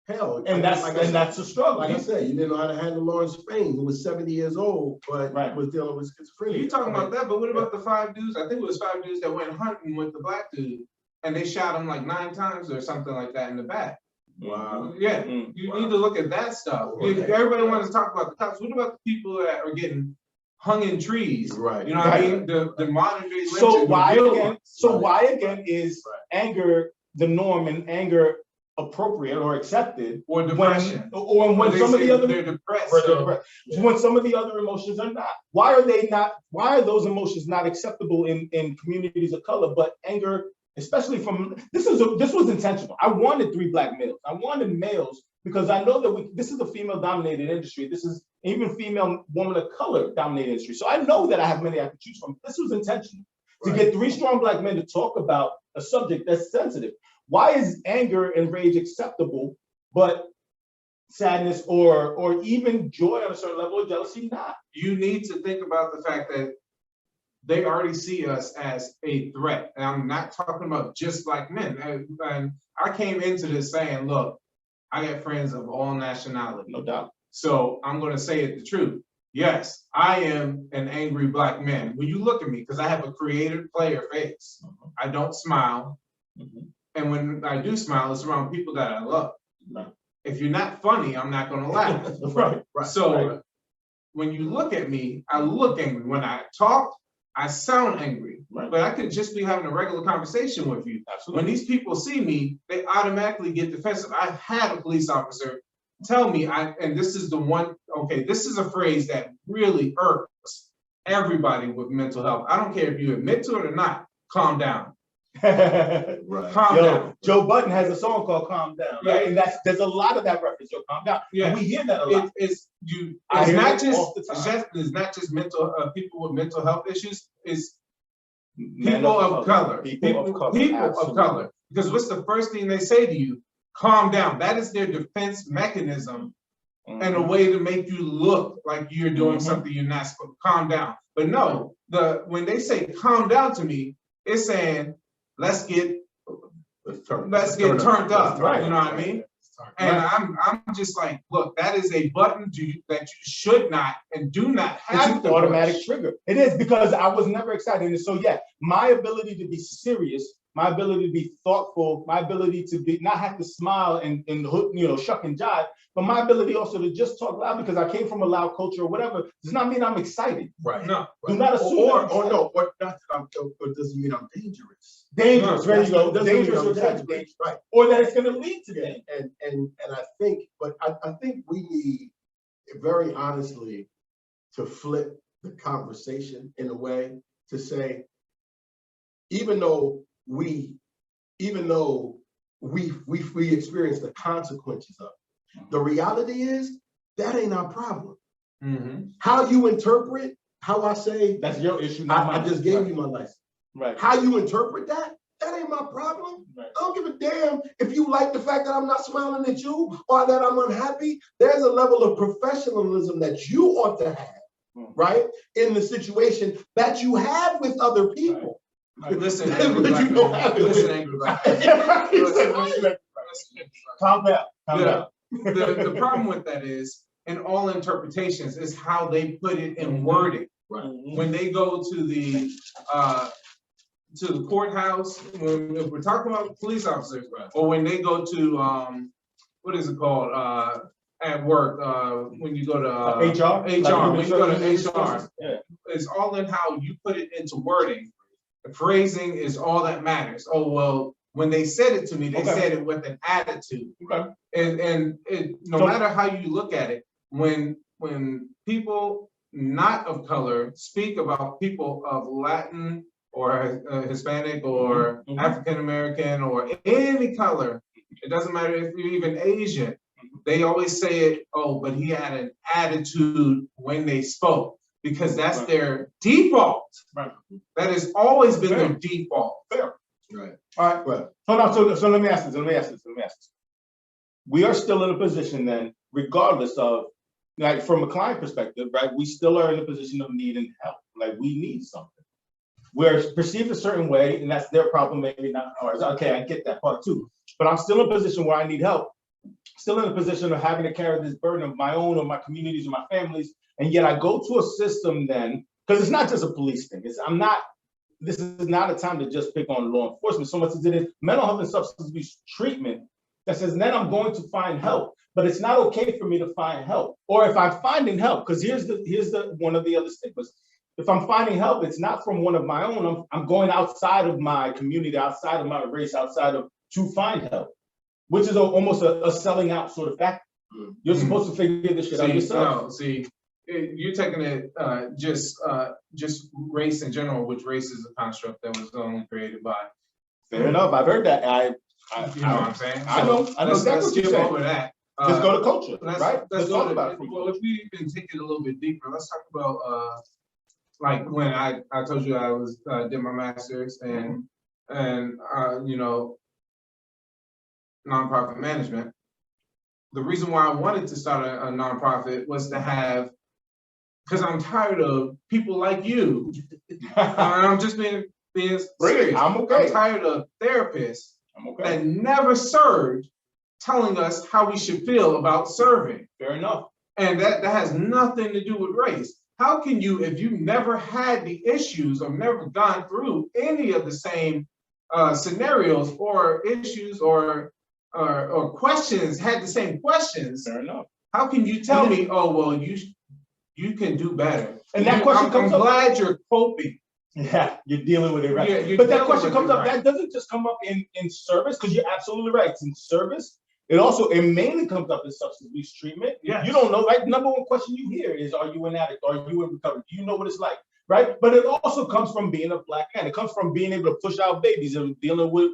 Hell, and that's a struggle. Like I said, you didn't know how to handle Lawrence Spain, who was 70 years old, but was dealing with schizophrenia. You talking about that, but what about the 5 dudes? I think it was 5 dudes that went hunting with the black dude, and they shot him like 9 times or something like that in the back. Wow. Yeah, you need to look at that stuff. Everybody wants to talk about the cops. What about the people that are getting hung in trees? You know what I mean? The modern day lynching. Why again is anger the norm and anger appropriate or accepted, or depression, when some of the other they're depressed, when some of the other emotions are not? Why are they not? Why are those emotions not acceptable in communities of color? But anger, especially from this was intentional. I wanted 3 black males. I wanted males because I know that this is a female-dominated industry. This is even female woman of color dominated industry. So I know that I have many I can choose from. This was intentional to get 3 strong black men to talk about a subject that's sensitive. Why is anger and rage acceptable, but sadness or even joy on a certain level of jealousy not? You need to think about the fact that they already see us as a threat. And I'm not talking about just black men. And I came into this saying, look, I got friends of all nationalities. No doubt. So I'm going to say it the truth. Yes, I am an angry black man. When you look at me, because I have a creative player face, I don't smile. And when I do smile, it's around people that I love. Right. If you're not funny, I'm not going to laugh. Right. So when you look at me, I look angry. When I talk, I sound angry. Right. But I could just be having a regular conversation with you. Absolutely. When these people see me, they automatically get defensive. I've had a police officer tell me, and this is the one, okay, this is a phrase that really irks everybody with mental health. I don't care if you admit to it or not, calm down. Right. Calm down. Joe Budden has a song called "Calm Down," right? Yeah. And there's a lot of that reference. Yo, calm down. Yeah. And we hear that a lot. It's hear not it just all the time. it's not just mental people with mental health issues. It's Men people of color. People of color. People of Absolutely. color. Because what's the first thing they say to you? Calm down. That is their defense mechanism and a way to make you look like you're doing something you're not supposed to. Calm down. But no, when they say calm down to me, it's saying let's get turned up. Right. You know what I mean? And I'm just like, look, that is a button that you should not and do not have It's to an automatic push. trigger. It is, because I was never excited. And so yeah, my ability to be serious, my ability to be thoughtful, my ability to be not have to smile and shuck and jive, but my ability also to just talk loud because I came from a loud culture or whatever does not mean I'm excited. Right. No. Do not assume or doesn't mean I'm dangerous. dangerous. There you go. Doesn't mean Dangerous I'm or dangerous. Right. or that it's going to lead to that. And I think, but I think we need, very honestly, to flip the conversation in a way to say, even though we experience the consequences of it, the reality is that ain't our problem. How you interpret, how I say, That's your issue. Not I mine. just gave you my license. Right. How you interpret that ain't my problem. Right. I don't give a damn if you like the fact that I'm not smiling at you or that I'm unhappy. There's a level of professionalism that you ought to have, right, in the situation that you have with other people. Right. Listen, But you don't have it. listen, angry black man. Calm down. Calm down. The problem with that is, in all interpretations, is how they put it in wording. Right. When they go to the courthouse, if we're talking about police officers, or when they go to what is it called at work, when you go to HR, when you go to HR, yeah. it's all in how you put it into wording. The phrasing is all that matters. Oh well, when they said it to me, they said it with an attitude. Okay. And no matter how you look at it, when people not of color speak about people of Latin or Hispanic or African American or any color, it doesn't matter if you're even Asian, they always say it, oh, but he had an attitude when they spoke, because that's their default. Right. That has always been their default. Fair. Right. All right. Right. So let me ask this. We are still in a position then, regardless of, like, from a client perspective, right? We still are in a position of needing help. Like, we need something. We're perceived a certain way, and that's their problem, maybe not ours. Okay, I get that part too. But I'm still in a position where I need help. Still in a position of having to carry this burden of my own, or my communities, or my families. And yet I go to a system then, because it's not just a police thing. This is not a time to just pick on law enforcement so much as it is mental health and substance abuse treatment that says, then I'm going to find help. But it's not okay for me to find help. Or if I'm finding help, because here's the one of the other stigmas. If I'm finding help, it's not from one of my own. I'm going outside of my community, outside of my race, to find help, which is almost a selling out sort of factor. You're supposed to figure this shit out yourself. No, see, you're taking it just race in general, which race is a construct that was only created by. Fair enough. I've heard that. You know what I'm saying? I know exactly what you're skip saying. over that. Let's go to culture, right? Let's talk go about it. Well, if we can take it a little bit deeper, let's talk about like when I told you I was did my master's and nonprofit management. The reason why I wanted to start a nonprofit was to have because I'm tired of people like you. I'm just being serious. I'm okay. I'm tired of therapists I'm okay. that never served telling us how we should feel about serving. Fair enough. And that has nothing to do with race. How can you, if you never had the issues or never gone through any of the same scenarios or issues or questions, had the same questions? Fair enough. How can you tell me, oh, well, you can do better? And that question comes up. I'm glad you're coping. Yeah, you're dealing with it, right? Yeah, but that question comes up, that doesn't just come up in service, because you're absolutely right. It's in service. It mainly comes up in substance abuse treatment. Yes. You don't know, right? Number one question you hear is, are you an addict? Are you in recovery? Do you know what it's like? Right? But it also comes from being a Black man. It comes from being able to push out babies and dealing with,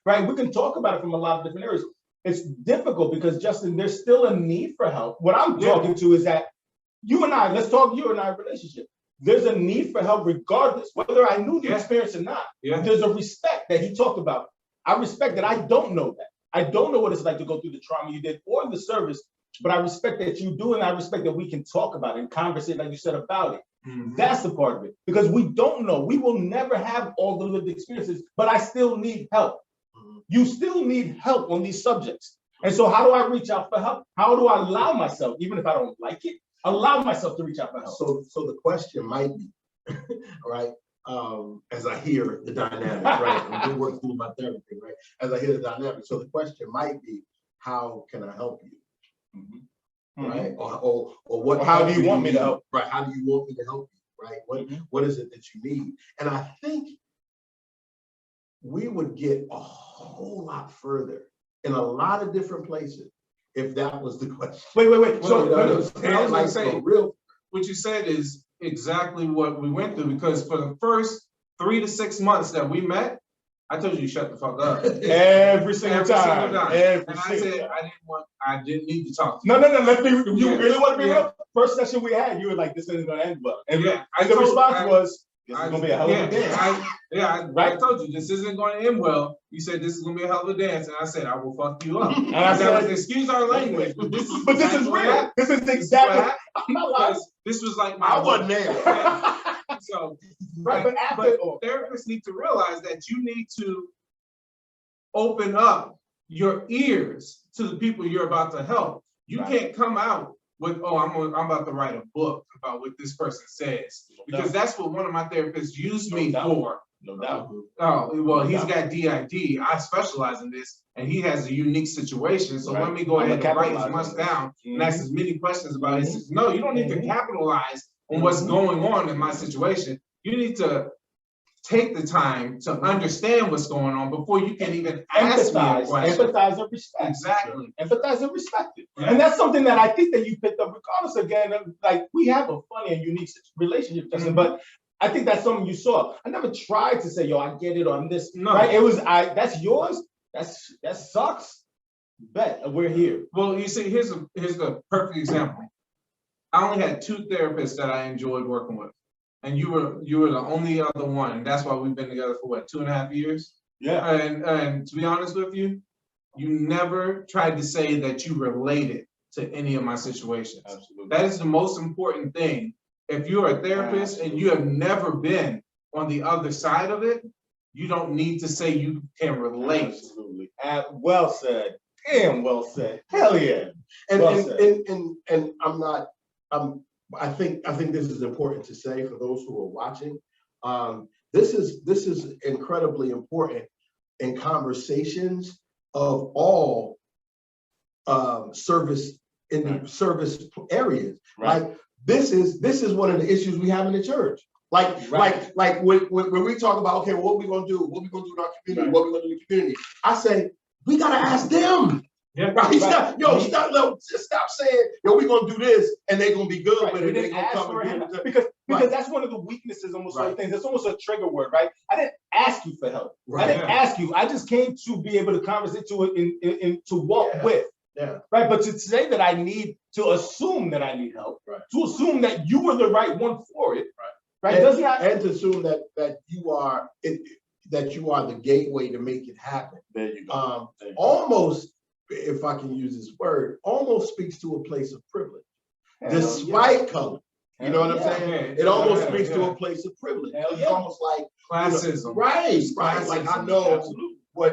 right? We can talk about it from a lot of different areas. It's difficult because, Justin, there's still a need for help. What I'm talking to is that you and I relationship. There's a need for help regardless, whether I knew the experience or not. Yeah. There's a respect that he talked about. I respect that I don't know that. I don't know what it's like to go through the trauma you did or the service, but I respect that you do, and I respect that we can talk about it and conversate, like you said, about it. Mm-hmm. That's the part of it, because we don't know. We will never have all the lived experiences, but I still need help. Mm-hmm. You still need help on these subjects. And so how do I reach out for help? How do I allow myself, even if I don't like it, allow myself to reach out for help? So the question might be, right? As I hear the dynamic, right? I'm doing work through my therapy, right? As I hear the dynamic. So the question might be, how can I help you? Mm-hmm. Right? Or what? Or how do you want me to help? Right? How do you want me to help you? Right? What is it that you need? And I think we would get a whole lot further in a lot of different places if that was the question. Wait. So I was like, gonna say, what you said is exactly what we went through, because for the first 3 to 6 months that we met, I told you to shut the fuck up. Every single time. And I said I didn't need to talk to you. No. You really want to be real? First session we had, you were like, this isn't gonna end well. And the response was, this is gonna be a hell of a dance. I told you this isn't going to end well. You said this is gonna be a hell of a dance, and I said I will fuck you up. And I said, excuse our language, but this is real. This is exactly. I'm not lying. This was like I wasn't there. So, right, but therapists need to realize that you need to open up your ears to the people you're about to help. You can't come out with, oh, I'm about to write a book about what this person says, because that's what one of my therapists used me for. No doubt. Oh, well, he's got DID. I specialize in this, and he has a unique situation. So let me go ahead and write as much down and ask as many questions about it. No, you don't need to capitalize on what's going on in my situation. You need to take the time to understand what's going on before you can even ask me a question. Empathize and respect. Exactly. Empathize and respect it. Yeah. And that's something that I think that you picked up, regardless, again, like we have a funny and unique relationship, Justin, but I think that's something you saw. I never tried to say, yo, I get it on this. No. Right? It was, that's yours. That sucks. Bet we're here. Well, you see, here's the perfect example. I only had 2 therapists that I enjoyed working with, and you were the only other one. And that's why we've been together for what, 2.5 years? Yeah. And to be honest with you, you never tried to say that you related to any of my situations. Absolutely. That is the most important thing. If you're a therapist and you have never been on the other side of it, you don't need to say you can relate. Absolutely. Well said. Damn well said. Hell yeah. And I'm not. I think this is important to say for those who are watching. This is incredibly important in conversations of all service service areas. Right. Like this is one of the issues we have in the church. Like when we talk about, okay, what we gonna do? What we gonna do in our community? What we gonna do in the community? I say we gotta ask them. Yeah, right. Stop saying, yo, we're gonna do this and they're gonna be good with it. They're gonna come and do it. Because that's one of the weaknesses, almost certain things. It's almost a trigger word, right? I didn't ask you for help. I didn't ask you. I just came to be able to conversate to it to walk with. Yeah. Right. But to say that I need to assume that I need help, to assume that you were the right one for it, right? And to assume that you are the gateway to make it happen. There you go. Almost, if I can use this word, almost speaks to a place of privilege, despite color. You know what I'm Yeah. saying? Yeah. It almost Yeah, speaks to yeah. a place of privilege. Hell It's yeah. almost like Classism. right. Like I Classism, know absolutely. I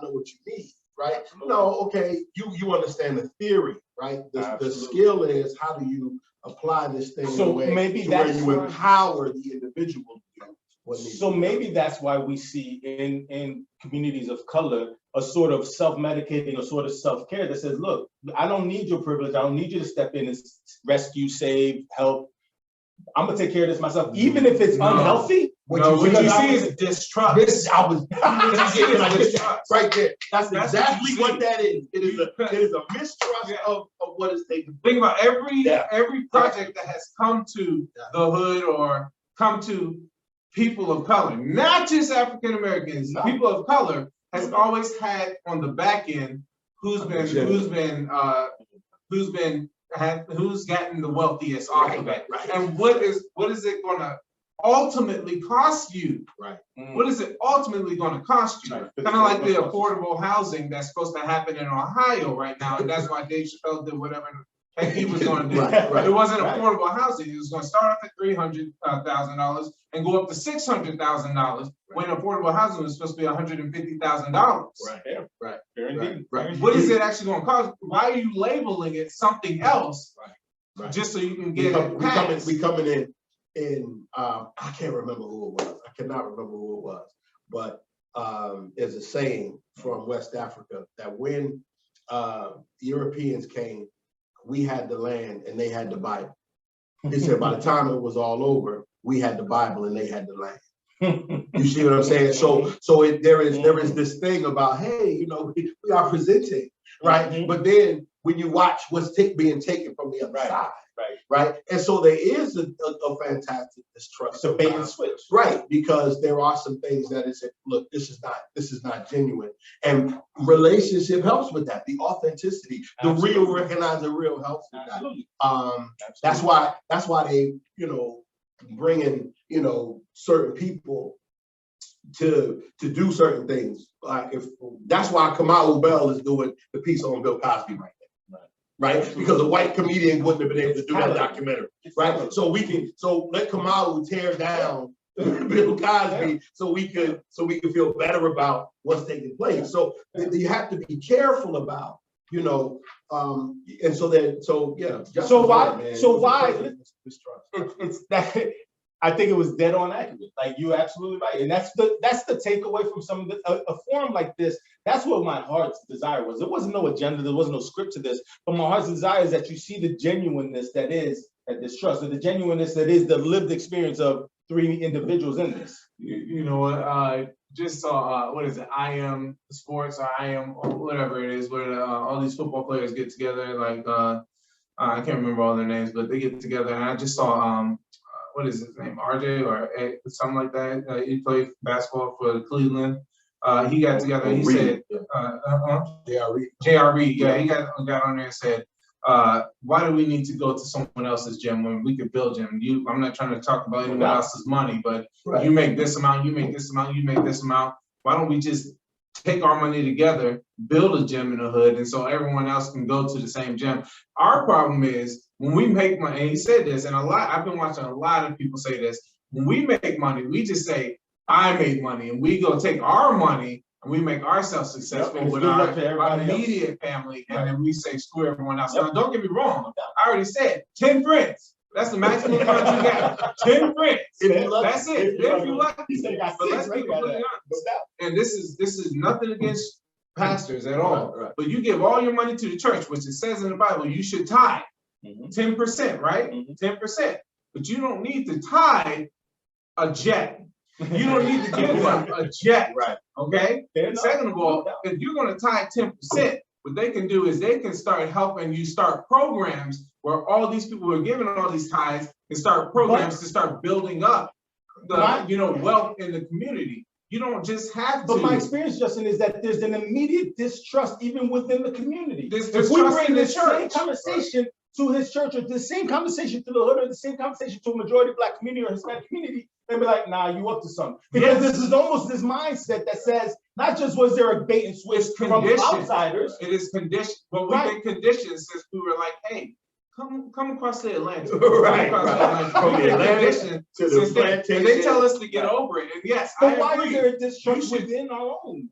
know what you need, right? Absolutely. No, okay, you understand the theory, right? The Absolutely. skill is how do you apply this thing in So a way maybe to where that's you why- empower the individual to do what needs So to be maybe done. that's why we see in communities of color a sort of self-medicating, a sort of self-care that says, look, I don't need your privilege. I don't need you to step in and rescue, save, help. I'm gonna take care of this myself, even if it's No. unhealthy. What you because see I is was- distrust. This I was What you see is distrust. right there. That's That's exactly what you what that is. It is a mistrust Yeah. of what is taking place. Think about Yeah. every project that has come to the hood or come to people of color, not just African Americans, No. people of color has always had on the back end who's gotten the wealthiest off of it. Right. And what is it gonna ultimately cost you? Right. What is it ultimately going to cost you? Right. Kind of like the affordable housing that's supposed to happen in Ohio right now, and that's why Dave Chappelle did whatever the heck he was going to do. Right. It wasn't Right. affordable housing. It was going to start off at $300,000 and go up to $600,000 when affordable housing was supposed to be $150,000. Right. Fair indeed. Right. What is it actually going to cost? Why are you labeling it something else Right. just so you can get it passed? We coming in I can't remember who it was. I cannot remember who it was, but there's a saying from West Africa that when Europeans came, we had the land and they had the Bible. They said by the time it was all over, we had the Bible and they had the land. You see what I'm saying? So there is this thing about, hey, we are presenting, right? Mhm. But then when you watch what's being taken from the other side, right? And so there is a fantastic distrust. It's a bait and switch. Right, because there are some things that is, look, this is not genuine. And relationship helps with that. The authenticity, the real, recognize the real helps with that. Absolutely. That's why they, bring in, certain people to do certain things. Like that's why Kamau Bell is doing the piece on Bill Cosby right now. Right? Because a white comedian wouldn't have been able to do that documentary. Right? So let Kamau tear down Bill Cosby so we could feel better about what's taking place. So you have to be careful about, and why it's that I think it was dead on accurate. Like you're absolutely right, and that's the takeaway from some of a forum like this. That's what my heart's desire was. There wasn't no agenda, there wasn't no script to this, but my heart's desire is that you see the genuineness that is that distrust, or the genuineness that is the lived experience of three individuals in this. You know what? I just saw what is it? I Am Sports, or I Am, or whatever it is, where all these football players get together. Like I can't remember all their names, but they get together, and I just saw what is his name, RJ or something like that. He played basketball for Cleveland. He got together and he said, J.R. Reed, yeah, he got on there and said, why do we need to go to someone else's gym when we could build gym? I'm not trying to talk about anyone else's money, but you make this amount, you make this amount, you make this amount. Why don't we just take our money together, build a gym in the hood, and so everyone else can go to the same gym? Our problem is when we make money, and he said this, and I've been watching a lot of people say this, when we make money, we just say, I made money, and we go take our money and we make ourselves successful with our immediate family, and then we say screw everyone else. Now, don't get me wrong. I already said 10 friends. That's the maximum amount you got. 10 friends. That's it. If you lucky. But let's be completely honest. And this is nothing against pastors at all. Right. But you give all your money to the church, which it says in the Bible, you should tithe 10%, right? 10%. But you don't need to tithe a jet. You don't need to give them a jet, Right. Okay? Second of all, if you're going to tithe 10%, what they can do is they can start helping you start programs where all these people who are giving all these tithes can start programs to start building up the wealth in the community. You don't just have to. But my experience, Justin, is that there's an immediate distrust even within the community. If we bring the same conversation to his church, or the same conversation to the hood, or the same conversation to a majority Black community or Hispanic community, they'll be like, nah, you up to something. Because this is almost this mindset that says, not just was there a bait and switch from outsiders. It is conditioned. But we've been conditioned since we were like, hey, come across the Atlantic. Right, Come across right. the Atlantic. From the We've been Atlantic conditioned to the since then, and plantation. they tell us to get Right. over it. And yes, But I why agree. is there a distrust You should- within our own?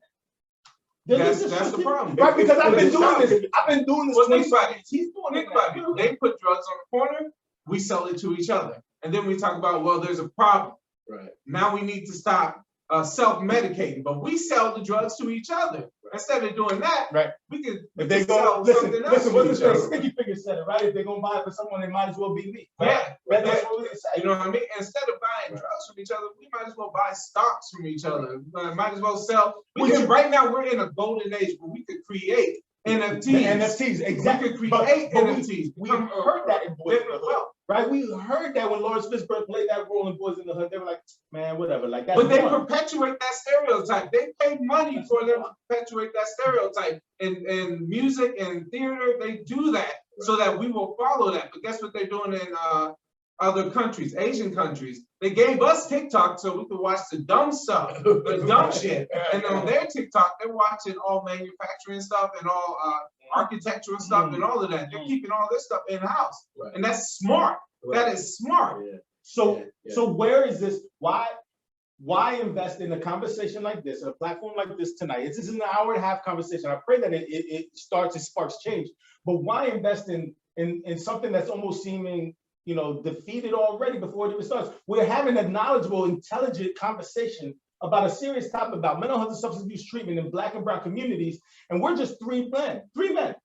That's the problem. Right, because I've been It's doing not- this. I've been doing this. Well, think about it. He's doing Think it about now. it. They put drugs on the corner, we sell it to each other. And then we talk about, well, there's a problem. Right. Now we need to stop self-medicating, but we sell the drugs to each other. Instead of doing that, Right. we could If they sell go, something else listen, to what's each this thing? other. Sticky figure said it, right? If they're gonna buy it for someone, it might as well be me. Right? Yeah, That's what we say. you know what I mean? Instead of buying drugs from each other, we might as well buy stocks from each other. Might as well sell. Right now, we're in a golden age where we could create NFTs. The NFTs, exactly. We could create NFTs. We heard that in Boys in the Hood, Well, right? We heard that when Lawrence Fishburne played that role in Boys in the Hood. They were like, man, whatever. Like that. but they perpetuate that stereotype. They pay money for them to perpetuate that stereotype. In music and theater, they do that so that we will follow that. But guess what they're doing in other countries, Asian countries? They gave us TikTok so we could watch the dumb stuff, the dumb shit. And on their TikTok, they're watching all manufacturing stuff and all architectural stuff and all of that. They're keeping all this stuff in-house. Right. And that's smart. Right. That is smart. Yeah. So, Yeah. so where is this? Why invest in a conversation like this, a platform like this tonight? This is an hour and a half conversation. I pray that it sparks change. But why invest in something that's almost seeming, defeated already before it even starts? We're having a knowledgeable, intelligent conversation about a serious topic about mental health and substance abuse treatment in Black and brown communities, and we're just three men.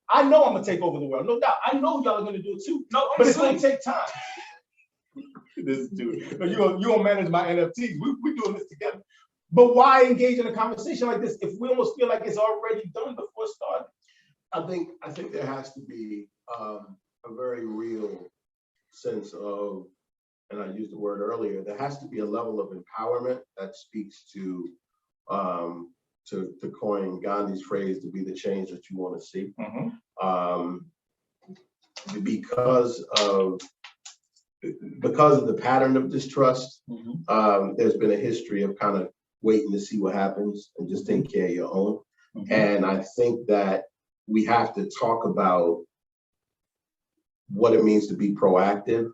I know I'm gonna take over the world, no doubt. I know y'all are gonna do it too. No, But it's gonna take time. This dude, you gonna manage my NFTs. We're doing this together. But why engage in a conversation like this if we almost feel like it's already done before starting? I think there has to be a very real sense of, and I used the word earlier, there has to be a level of empowerment that speaks to coin Gandhi's phrase, to be the change that you want to see. Because of the pattern of distrust, there's been a history of kind of waiting to see what happens and just take care of your own. And I think that we have to talk about what it means to be proactive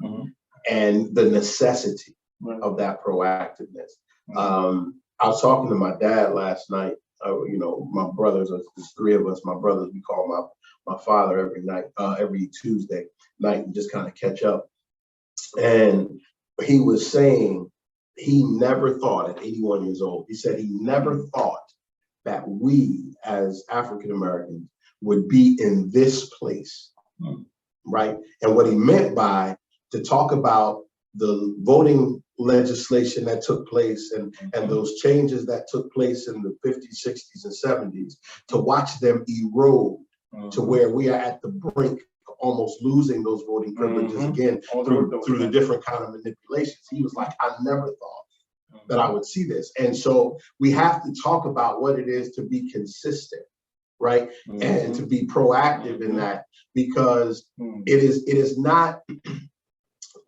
and the necessity of that proactiveness. I was talking to my dad last night. My brothers, there's three of us, my brothers, we call my father every night, every Tuesday night, and just kind of catch up. And he was saying he never thought at 81 years old, he said he never thought that we as African Americans would be in this place, right? And what he meant by to talk about the voting legislation that took place and those changes that took place in the 50s, 60s, and 70s, to watch them erode to where we are at the brink of almost losing those voting privileges again through the different kind of manipulations. He was like, I never thought that I would see this. And so we have to talk about what it is to be consistent, right? And to be proactive in that, because it is not,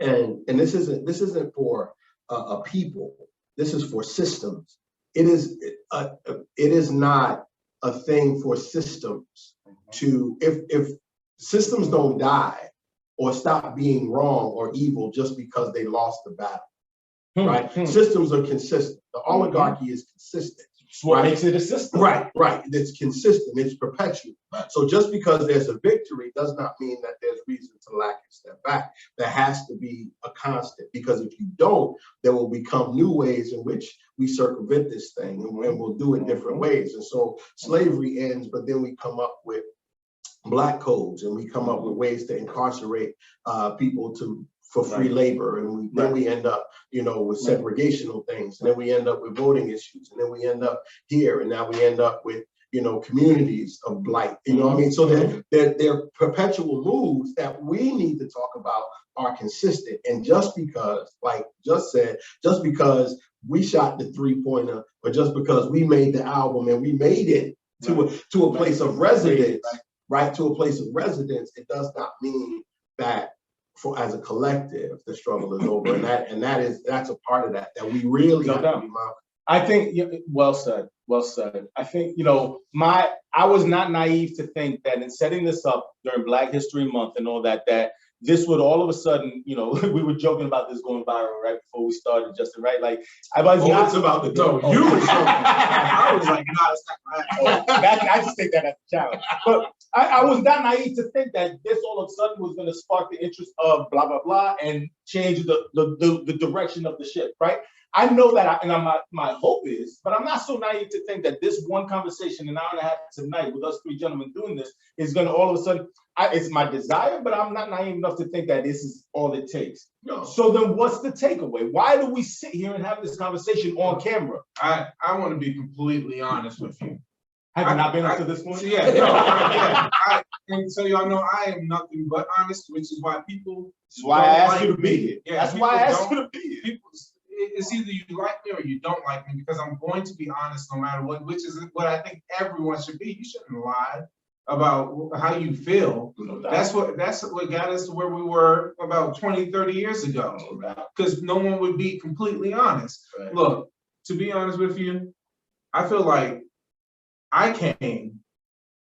and this isn't for a people, this is for systems. It is not a thing for systems to, if systems don't die or stop being wrong or evil just because they lost the battle, right? Systems are consistent. The oligarchy is consistent. It's what makes it a system. Right. It's consistent, it's perpetual. So just because there's a victory does not mean that there's reason to lack and step back. There has to be a constant, because if you don't, there will become new ways in which we circumvent this thing, and we'll do it different ways. And so slavery ends, but then we come up with Black codes, and we come up with ways to incarcerate people for free labor, and then we end up, with segregational things, and then we end up with voting issues, and then we end up here, and now we end up with, communities of blight. You know what I mean? So they're perpetual moves that we need to talk about are consistent. And just because, like just said, just because we shot the 3-pointer, or just because we made the album and we made it to a place of residence, right? To a place of residence, it does not mean that as a collective, the struggle is over, and that's a part of that we really have to be mindful. I think, well said. I think, I was not naive to think that in setting this up during Black History Month and all that this would all of a sudden, you know, we were joking about this going viral right before we started, Justin, right? Like, I was not it's about the No, dough. you were joking. I was like, nah, it's not right. I just take that as a challenge. But I was not naive to think that this all of a sudden was going to spark the interest of blah, blah, blah, and change the direction of the ship, right? I know that, my hope is, but I'm not so naive to think that this one conversation, an hour and a half tonight with us three gentlemen doing this, is going to all of a sudden, it's my desire, but I'm not naive enough to think that this is all it takes. No. So then what's the takeaway? Why do we sit here and have this conversation on camera? I want to be completely honest with you. Have you not been up to this point? Yeah, no, yeah. And so y'all know I am nothing but honest, which is why people. That's why I asked you to be here. Yeah, that's why I asked you to be here. People, it's either you like me or you don't like me, because I'm going to be honest no matter what, which is what I think everyone should be. You shouldn't lie about how you feel. No doubt. That's what got us to where we were about 20, 30 years ago, because no one would be completely honest. Right. Look, to be honest with you, I feel like I came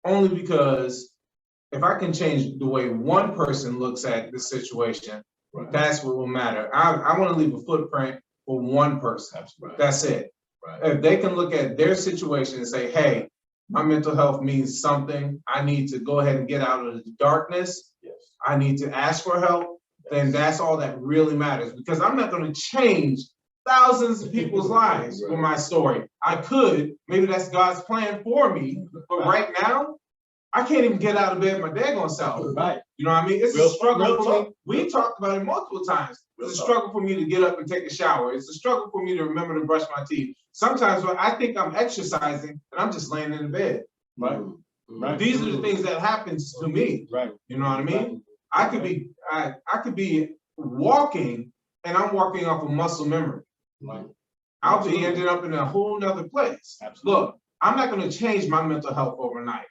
only because if I can change the way one person looks at the situation, Right. that's what will matter. I want to leave a footprint for one person. Right. That's it. Right. If they can look at their situation and say, hey, my mental health means something, I need to go ahead and get out of the darkness, Yes. I need to ask for help, then that's all that really matters. Because I'm not going to change thousands of people's lives with my story. I could, maybe that's God's plan for me, but right now, I can't even get out of bed my daggone self. Right. You know what I mean? It's Real a struggle real for talk. me. We talked about it multiple times. It's a struggle for me to get up and take a shower. It's a struggle for me to remember to brush my teeth. Sometimes when I think I'm exercising and I'm just laying in the bed. Right. Right. These are the things that happens to me. Right. You know what I mean? I could be walking and I'm walking off of muscle memory. Right. I'll be ended up in a whole nother place. Absolutely. Look, I'm not going to change my mental health overnight.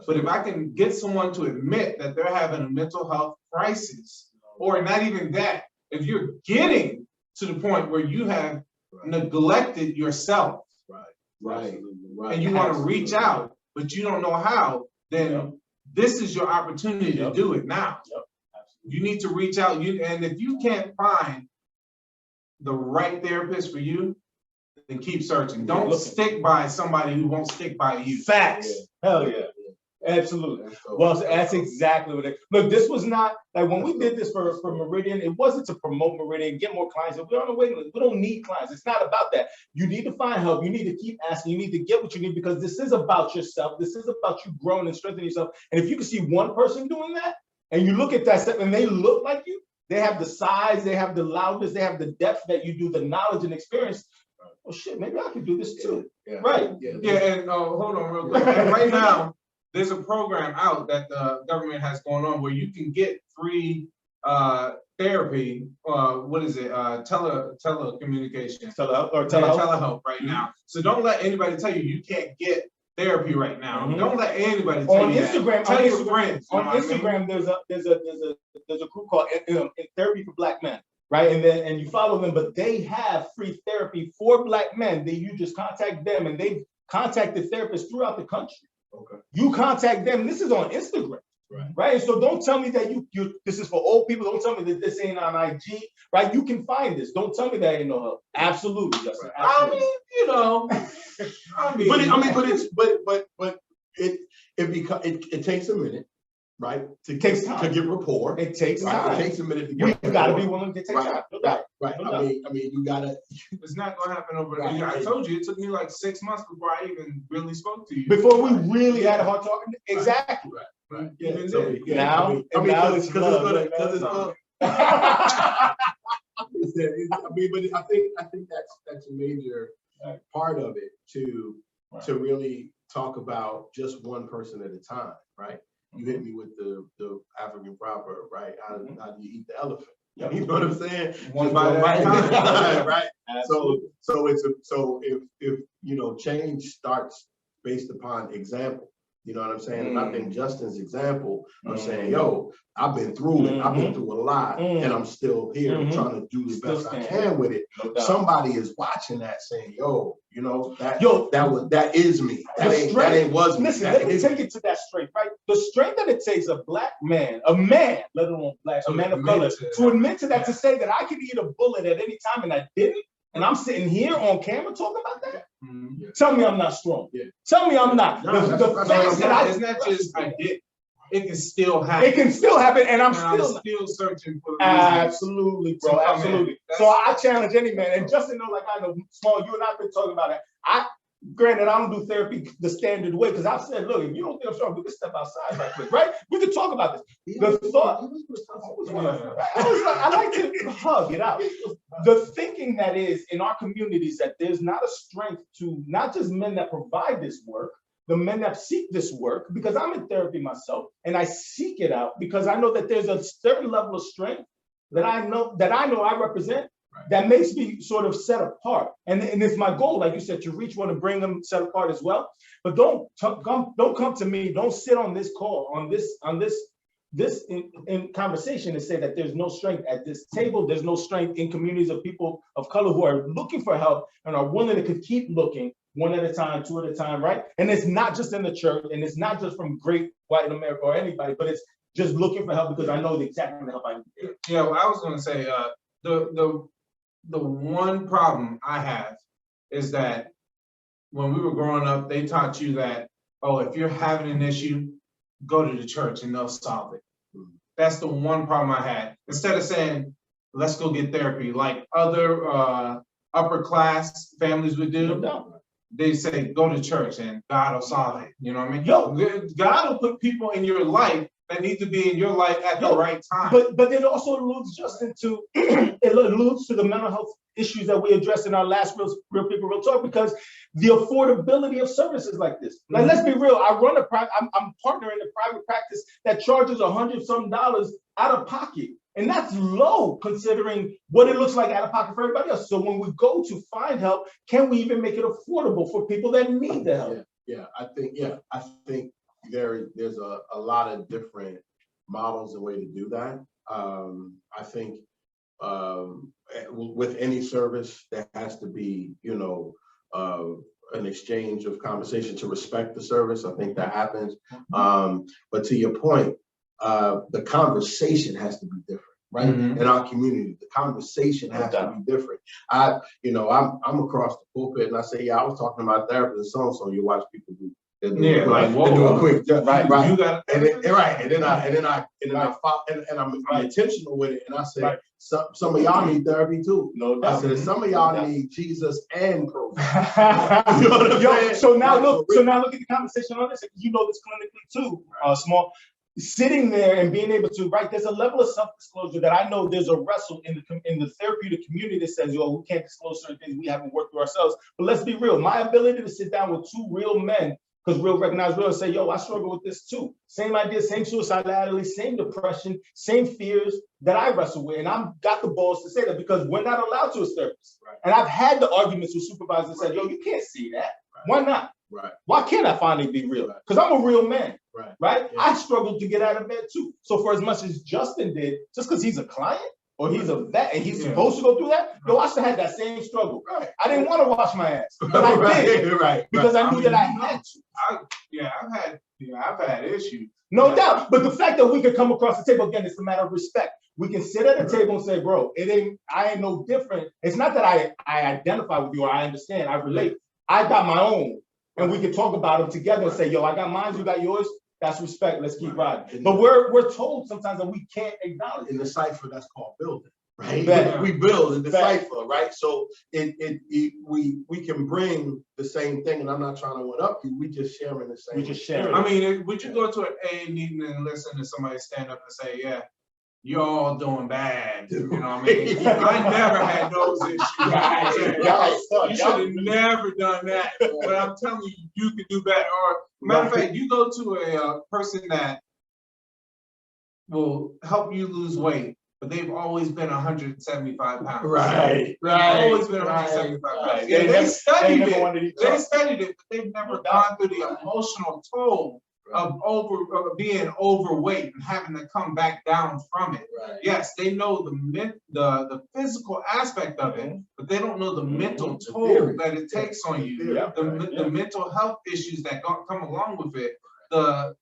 But if I can get someone to admit that they're having a mental health crisis, or not even that, if you're getting to the point where you have neglected yourself, Right. and you want to reach out, but you don't know how, then this is your opportunity to do it now. You need to reach out. And if you can't find the right therapist for you, then keep searching. Don't stick by somebody who won't stick by you. Facts. Hell yeah. Absolutely. Well, that's exactly what it. Look, this was not like when we did this for Meridian. It wasn't to promote Meridian, get more clients. We're on the waiting list. We don't need clients. It's not about that. You need to find help. You need to keep asking. You need to get what you need, because this is about yourself. This is about you growing and strengthening yourself. And if you can see one person doing that, and you look at that stuff, and they look like you, they have the size, they have the loudness, they have the depth that you do, the knowledge and experience. Oh shit, maybe I can do this too. Yeah. Right. Yeah, and hold on real quick. And right now, there's a program out that the government has going on where you can get free therapy. What is it? Telecommunications. Telehealth right now. So don't let anybody tell you you can't get therapy right now. Don't let anybody tell you Instagram, that. Tell your friends. On Instagram, there's a group called Therapy for Black Men, right? And you follow them, but they have free therapy for Black men. You just contact them, and they've contacted therapists throughout the country. Okay. You contact them. This is on Instagram, right? So don't tell me that you this is for old people. Don't tell me that this ain't on IG, right? You can find this. Don't tell me that ain't no help. Absolutely, Justin. Absolutely. I mean, you know, it takes a minute, right? It takes time to get rapport. It takes Right? time. It takes a minute to get You got to be willing to take time. No doubt. Right. I mean, you gotta. it's not gonna happen over. Right. I told you it took me like 6 months before I even really spoke to you. Before we really had a hard talk. Exactly. Right. Even So, then. Now, because it's it's love. because it's love. But I think that's a major part of it to really talk about just one person at a time, right? You hit me with the African proverb, right? How do you eat the elephant? You know what I'm saying? One bite at a time. Right. So if change starts based upon example, You know what I'm saying? And I think Justin's example of saying, yo, I've been through it. I've been through a lot and I'm still here trying to do the best I can with it. Somebody is watching that saying, yo, you know, that is me. That ain't was me. Listen, let me take it to that strength, right? The strength that it takes a black man, a man, let alone black, a man of color, to admit to that, to say that I could eat a bullet at any time and I didn't, and I'm sitting here on camera talking about that. Tell me I'm not strong. Tell me I'm not. The facts that it's not just I did. It can still happen. It can still happen, and I'm still searching for the absolutely, bro, absolutely. So I challenge any man, and Justin know, like I know, Small, you and I've been talking about it. Granted, I don't do therapy the standard way, because I've said, look, if you don't think I'm strong, we can step outside right quick, right? We can talk about this. The thought, I like to hug it out. The thinking that is in our communities that there's not a strength to not just men that provide this work, the men that seek this work, because I'm in therapy myself, and I seek it out because I know that there's a certain level of strength that I know I represent. That makes me sort of set apart, and it's my goal, like you said, to reach one and bring them set apart as well. But don't come to me. Don't sit on this call, on this in conversation, and say that there's no strength at this table. There's no strength in communities of people of color who are looking for help and are willing to keep looking one at a time, two at a time, right? And it's not just in the church, and it's not just from great white America or anybody, but it's just looking for help because I know the exact help I need. Yeah, well, I was going to say the one problem I have is that when we were growing up, they taught you that, oh, if you're having an issue, go to the church and they'll solve it. That's the one problem I had. Instead of saying, let's go get therapy, like other upper class families would do, they say, go to church and God will solve it. You know what I mean? God will put people in your life that need to be in your life at the right time. But it also alludes, Justin, to it alludes to the mental health issues that we addressed in our last Real People Real Talk, because the affordability of services like this. Like, let's be real. I'm partnering in a private practice that charges $100-some out of pocket. And that's low considering what it looks like out of pocket for everybody else. So when we go to find help, can we even make it affordable for people that need the help? I think there's a lot of different models and way to do that. I think with any service, there has to be, an exchange of conversation to respect the service. I think that happens. But to your point, the conversation has to be different, right? In our community, the conversation has to be different. I'm across the pulpit and I say, I was talking about therapy and so you watch people do. Do a quick, right. You got and then I'm intentional with it, and I say some of y'all need therapy too. No doubt. I said some of y'all need Jesus and program. You know what I'm saying? So now look at the conversation on this. You know this clinically too, Small. Sitting there and being able to, right, there's a level of self-disclosure that I know there's a wrestle in the therapeutic community that says, we can't disclose certain things we haven't worked through ourselves. But let's be real. My ability to sit down with two real men, because real recognize real, and say, I struggle with this too. Same idea, same suicidality, same depression, same fears that I wrestle with. And I've got the balls to say that because we're not allowed to as therapists. Right. And I've had the arguments with supervisors that said, you can't see that. Right. Why not? Right. Why can't I finally be real? Because I'm a real man. Right? Yeah. I struggled to get out of bed too. So for as much as Justin did, just because he's a client or he's a vet and he's supposed to go through that, I still had that same struggle. Right. I didn't want to wash my ass, but I did. Because I knew that I had to. I've had issues. No doubt. But the fact that we could come across the table, again, it's a matter of respect. We can sit at a table and say, bro, I ain't no different. It's not that I identify with you or I understand, I relate. I got my own. And we can talk about them together and say, I got mine, you got yours. That's respect. Let's keep riding. But we're told sometimes that we can't acknowledge. In the cipher, that's called building, right? We build in the cipher, right? So we can bring the same thing, and I'm not trying to one up you. We just sharing the same. We just sharing. I mean, would you go to an AA meeting and listen to somebody stand up and say, you're all doing bad. You know what I mean? I never had those issues. You should have never done that. But I'm telling you, you could do better. Or matter of fact, you go to a person that will help you lose weight, but they've always been 175 pounds. Right. Always been 175 pounds. Yeah, they studied it, but they've never gone through the emotional toll of being overweight and having to come back down from it. Right. Yes, they know the physical aspect of it, but they don't know the mental toll that it takes on you. The mental health issues that come along with it. The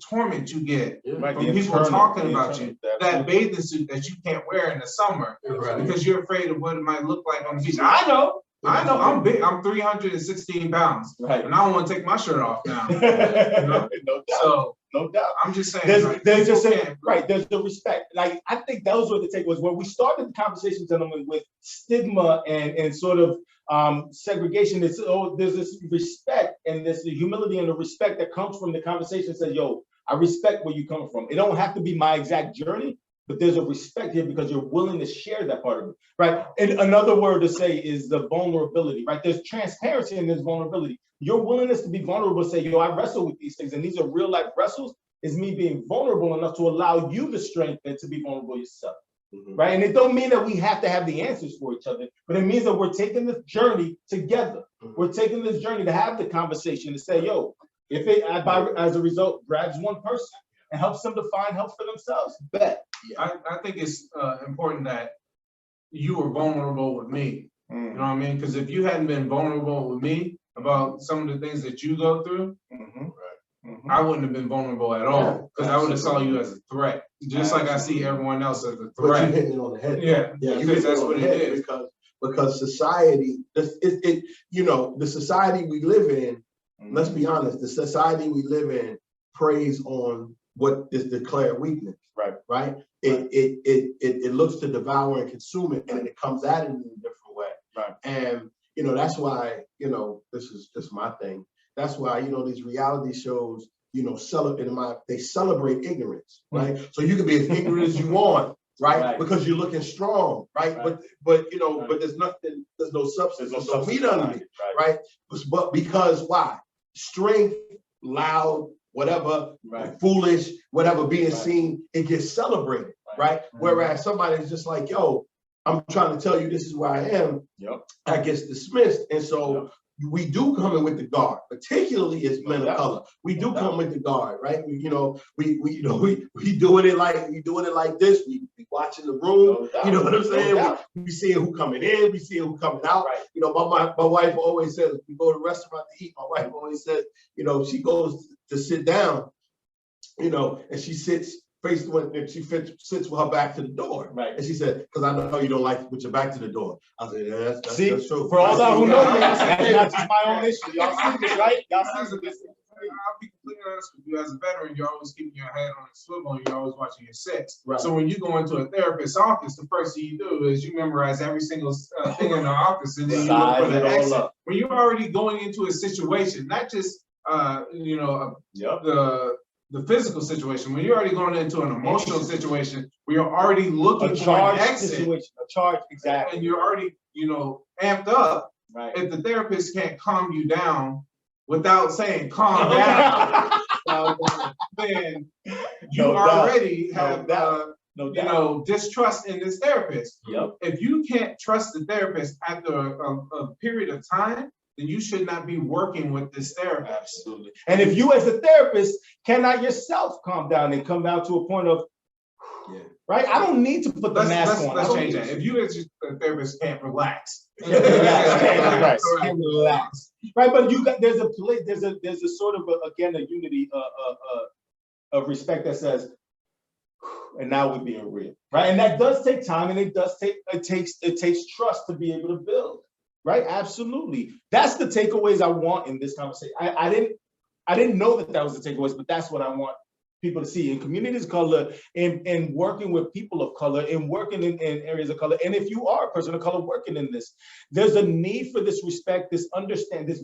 torment you get from people talking about you. That bathing suit that you can't wear in the summer because you're afraid of what it might look like on the beach. I know, I'm big. I'm 316 pounds, and I don't want to take my shirt off now. You know? No doubt. So, no doubt. I'm just saying. There's the respect. Like, I think those were the takeaways. When we started the conversation, gentlemen, with stigma and sort of segregation, there's this respect and there's the humility and the respect that comes from the conversation. Says, yo, I respect where you're coming from. It don't have to be my exact journey, but there's a respect here because you're willing to share that part of it, right? And another word to say is the vulnerability, right? There's transparency and there's vulnerability. Your willingness to be vulnerable, say, yo, I wrestle with these things, and these are real life wrestles, is me being vulnerable enough to allow you the strength and to be vulnerable yourself, right? And it don't mean that we have to have the answers for each other, but it means that we're taking this journey together. We're taking this journey to have the conversation to say, yo, if it, as a result, grabs one person and helps them to find help for themselves, bet. I think it's important that you were vulnerable with me. You know what I mean? Because if you hadn't been vulnerable with me about some of the things that you go through, I wouldn't have been vulnerable at all because I would have saw you as a threat, just like I see everyone else as a threat. But you hitting it on the head. Yeah, because that's what it is. Because society, you know, the society we live in. Let's be honest, the society we live in preys on what is declared weakness. Right. It looks to devour and consume it, and it comes at it in a different way. Right. And you know, that's why, you know, this is just my thing. That's why, you know, these reality shows, you know, they celebrate ignorance, right? So you can be as ignorant as you want, right? Because you're looking strong, right? But you know, but there's no substance, there's no meat under it, right? But because why? Strength, loud, whatever, foolish, whatever being seen, it gets celebrated, right? Whereas somebody's just like, yo, I'm trying to tell you this is where I am, that gets dismissed. And so we do come in with the guard, particularly as men of color. We do come with the guard, right? We doing it like this. We watching the room. You know what I'm saying? We seeing who coming in. We seeing who coming out. You know, my wife always says, we go to a restaurant to eat. My wife always says, you know, she goes to sit down, you know, and she sits sits with her back to the door. And she said, because I know you don't like with your back to the door. I said, yeah, that's true. For all y'all who know me, that's not just my own issue. Y'all see this, right? Y'all see this. I'll be completely honest with you. As a veteran, you're always keeping your head on a swivel and you're always watching your six. So when you go into a therapist's office, the first thing you do is you memorize every single thing in the office, and then you look for the exit. When you're already going into a situation, not just you know, the physical situation, when you're already going into an emotional situation, where you're already looking for an exit, situation, a charge, exactly, and you're already, you know, amped up. If the therapist can't calm you down without saying calm down, then you already have you know, distrust in this therapist. If you can't trust the therapist after a period of time, then you should not be working with this therapist. Absolutely. And if you as a therapist cannot yourself calm down and come down to a point of, right? I don't need to put the mask on. Let's change that. If you as a therapist can't relax. Relax. Right, but you got, there's a sort of, again, a unity of respect that says, and now we're being real, right? And that does take time, and it takes trust to be able to build. Right, absolutely. That's the takeaways I want in this conversation. I didn't know that was the takeaways, but that's what I want people to see in communities of color, in working with people of color, in working in areas of color. And if you are a person of color working in this, there's a need for this respect, this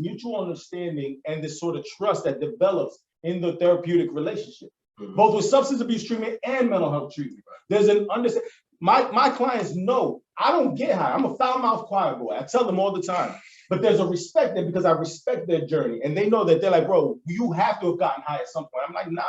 mutual understanding, and this sort of trust that develops in the therapeutic relationship, both with substance abuse treatment and mental health treatment. There's an understanding. My clients know I don't get high. I'm a foul-mouthed choir boy. I tell them all the time. But there's a respect there because I respect their journey. And they know that they're like, bro, you have to have gotten high at some point. I'm like, nah,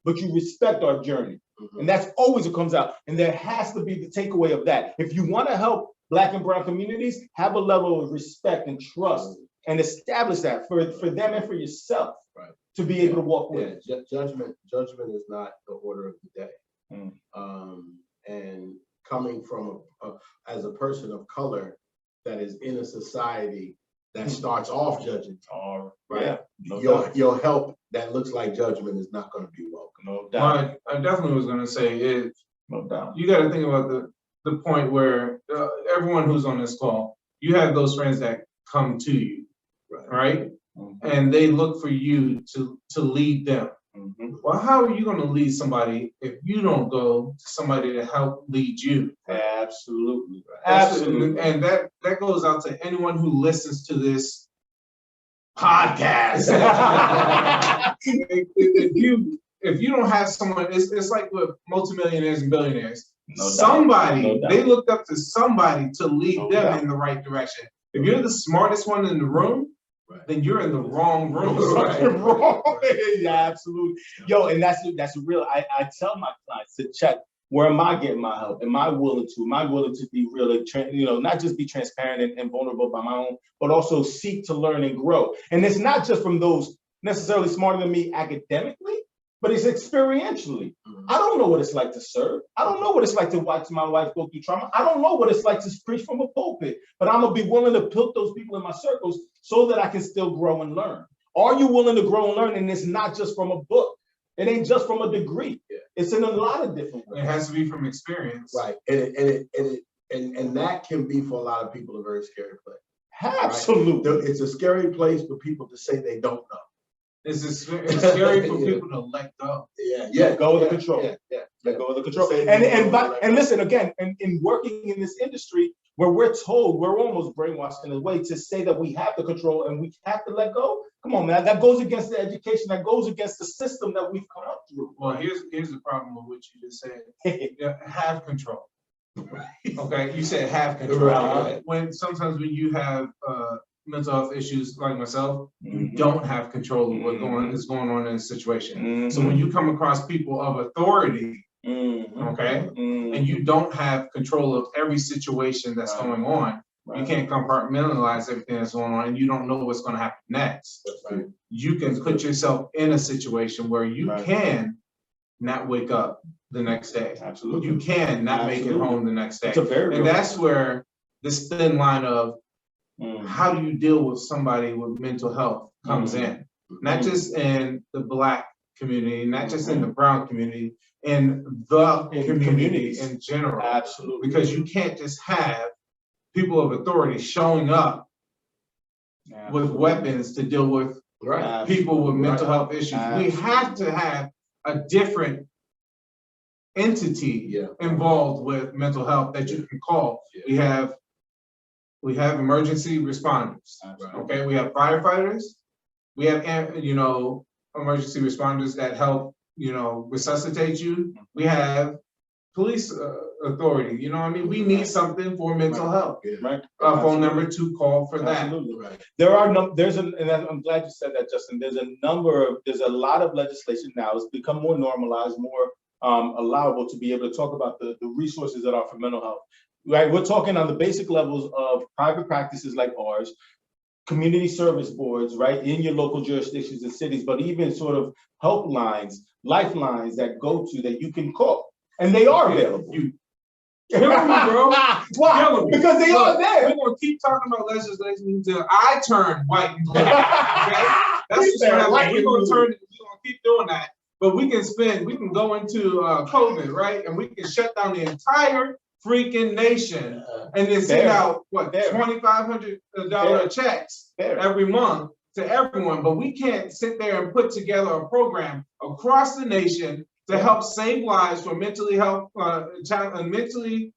but you respect our journey. And that's always what comes out. And there has to be the takeaway of that. If you want to help Black and brown communities, have a level of respect and trust and establish that for them and for yourself. to be able to walk with. Yeah, judgment is not the order of the day. Mm. And coming from as a person of color that is in a society that starts off judging, right? Yeah, your help that looks like judgment is not going to be welcome. no doubt. I definitely was going to say is No doubt. you got to think about the point where everyone who's on this call, you have those friends that come to you, right? Mm-hmm. And they look for you to lead them. Mm-hmm. Well, how are you going to lead somebody if you don't go to somebody to help lead you? Absolutely. Absolutely. And that goes out to anyone who listens to this podcast. if you don't have someone, it's like with multimillionaires and billionaires. No somebody, doubt. they looked up to somebody to lead No them doubt. in the right direction. If you're the smartest one in the room, then you're in the wrong room. Yeah, absolutely. Yo, and that's real. I tell my clients to check, where am I getting my help? Am I willing to be really, not just be transparent and vulnerable by my own, but also seek to learn and grow. And it's not just from those necessarily smarter than me academically, but it's experientially. I don't know what it's like to serve. I don't know what it's like to watch my wife go through trauma. I don't know what it's like to preach from a pulpit, but I'm gonna be willing to put those people in my circles so that I can still grow and learn. Are you willing to grow and learn? And it's not just from a book. It ain't just from a degree. It's in a lot of different ways. It has to be from experience. Right. And that can be for a lot of people a very scary place. Absolutely. Right? It's a scary place for people to say they don't know. It's scary for people to let go. Let go of the control. Let go of the control. And listen, again, in working in this industry where we're told, we're almost brainwashed in a way to say that we have the control and we have to let go. Come on, man. That goes against the education. That goes against the system that we've come up through. Well, here's the problem with what you just said. Have control. Okay, you said have control. Right. Sometimes when you have mental health issues like myself, you don't have control of what is going on in a situation. So when you come across people of authority, okay, and you don't have control of every situation that's going on, you can't compartmentalize everything that's going on, and you don't know what's going to happen next. You can put yourself in a situation where you can not wake up the next day. Absolutely. You can not make it home the next day. And that's where this thin line of how do you deal with somebody with mental health comes in. Not just in the Black community, not just in the brown community, in the community in general. Absolutely. Because you can't just have people of authority showing up with weapons to deal with people with mental health issues. We have to have a different entity involved with mental health that you can call. We have emergency responders. Okay, we have firefighters. We have emergency responders that help resuscitate you. We have police authority. You know what I mean? We need something for mental health. A phone number to call for that. And I'm glad you said that, Justin. There's a lot of legislation now. It's become more normalized, more allowable to be able to talk about the resources that are for mental health. Right, we're talking on the basic levels of private practices like ours, community service boards, right, in your local jurisdictions and cities, but even sort of helplines, lifelines that you can call, and they are available. Killing me, bro. Why? Because they are there. We're gonna keep talking about legislation until I turn white and black. Okay? That's what's gonna happen. We're gonna keep doing that. But we can go into COVID, right? And we can shut down the entire freaking nation and then send out $2,500 checks every month to everyone. But we can't sit there and put together a program across the nation to help save lives for mentally health, mentally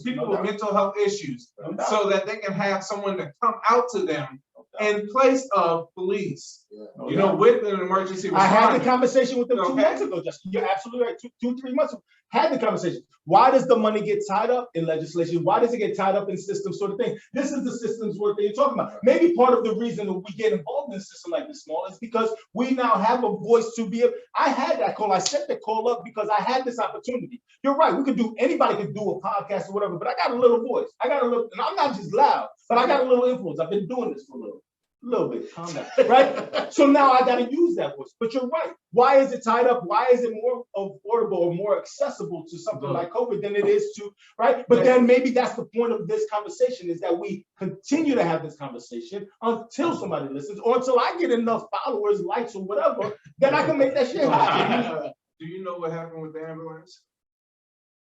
people with mental health issues, so that they can have someone to come out to them in place of police, with an emergency response. I had the conversation with them 2 months ago, Justin. You're absolutely right. 3 months ago. Had the conversation. Why does the money get tied up in legislation? Why does it get tied up in systems sort of thing? This is the systems work that you're talking about. Maybe part of the reason that we get involved in a system like this small is because we now have a voice to be able. I had that call. I set that call up because I had this opportunity. You're right. Anybody could do a podcast or whatever, but I got a little voice. And I'm not just loud, but I got a little influence. I've been doing this for a little. little bit, calm down, right? So now I got to use that voice. But you're right. Why is it tied up? Why is it more affordable or more accessible to something like COVID than it is to, right? But then maybe that's the point of this conversation, is that we continue to have this conversation until somebody listens, or until I get enough followers, likes, or whatever, then I can make that shit happen. Do you know what happened with the ambulance?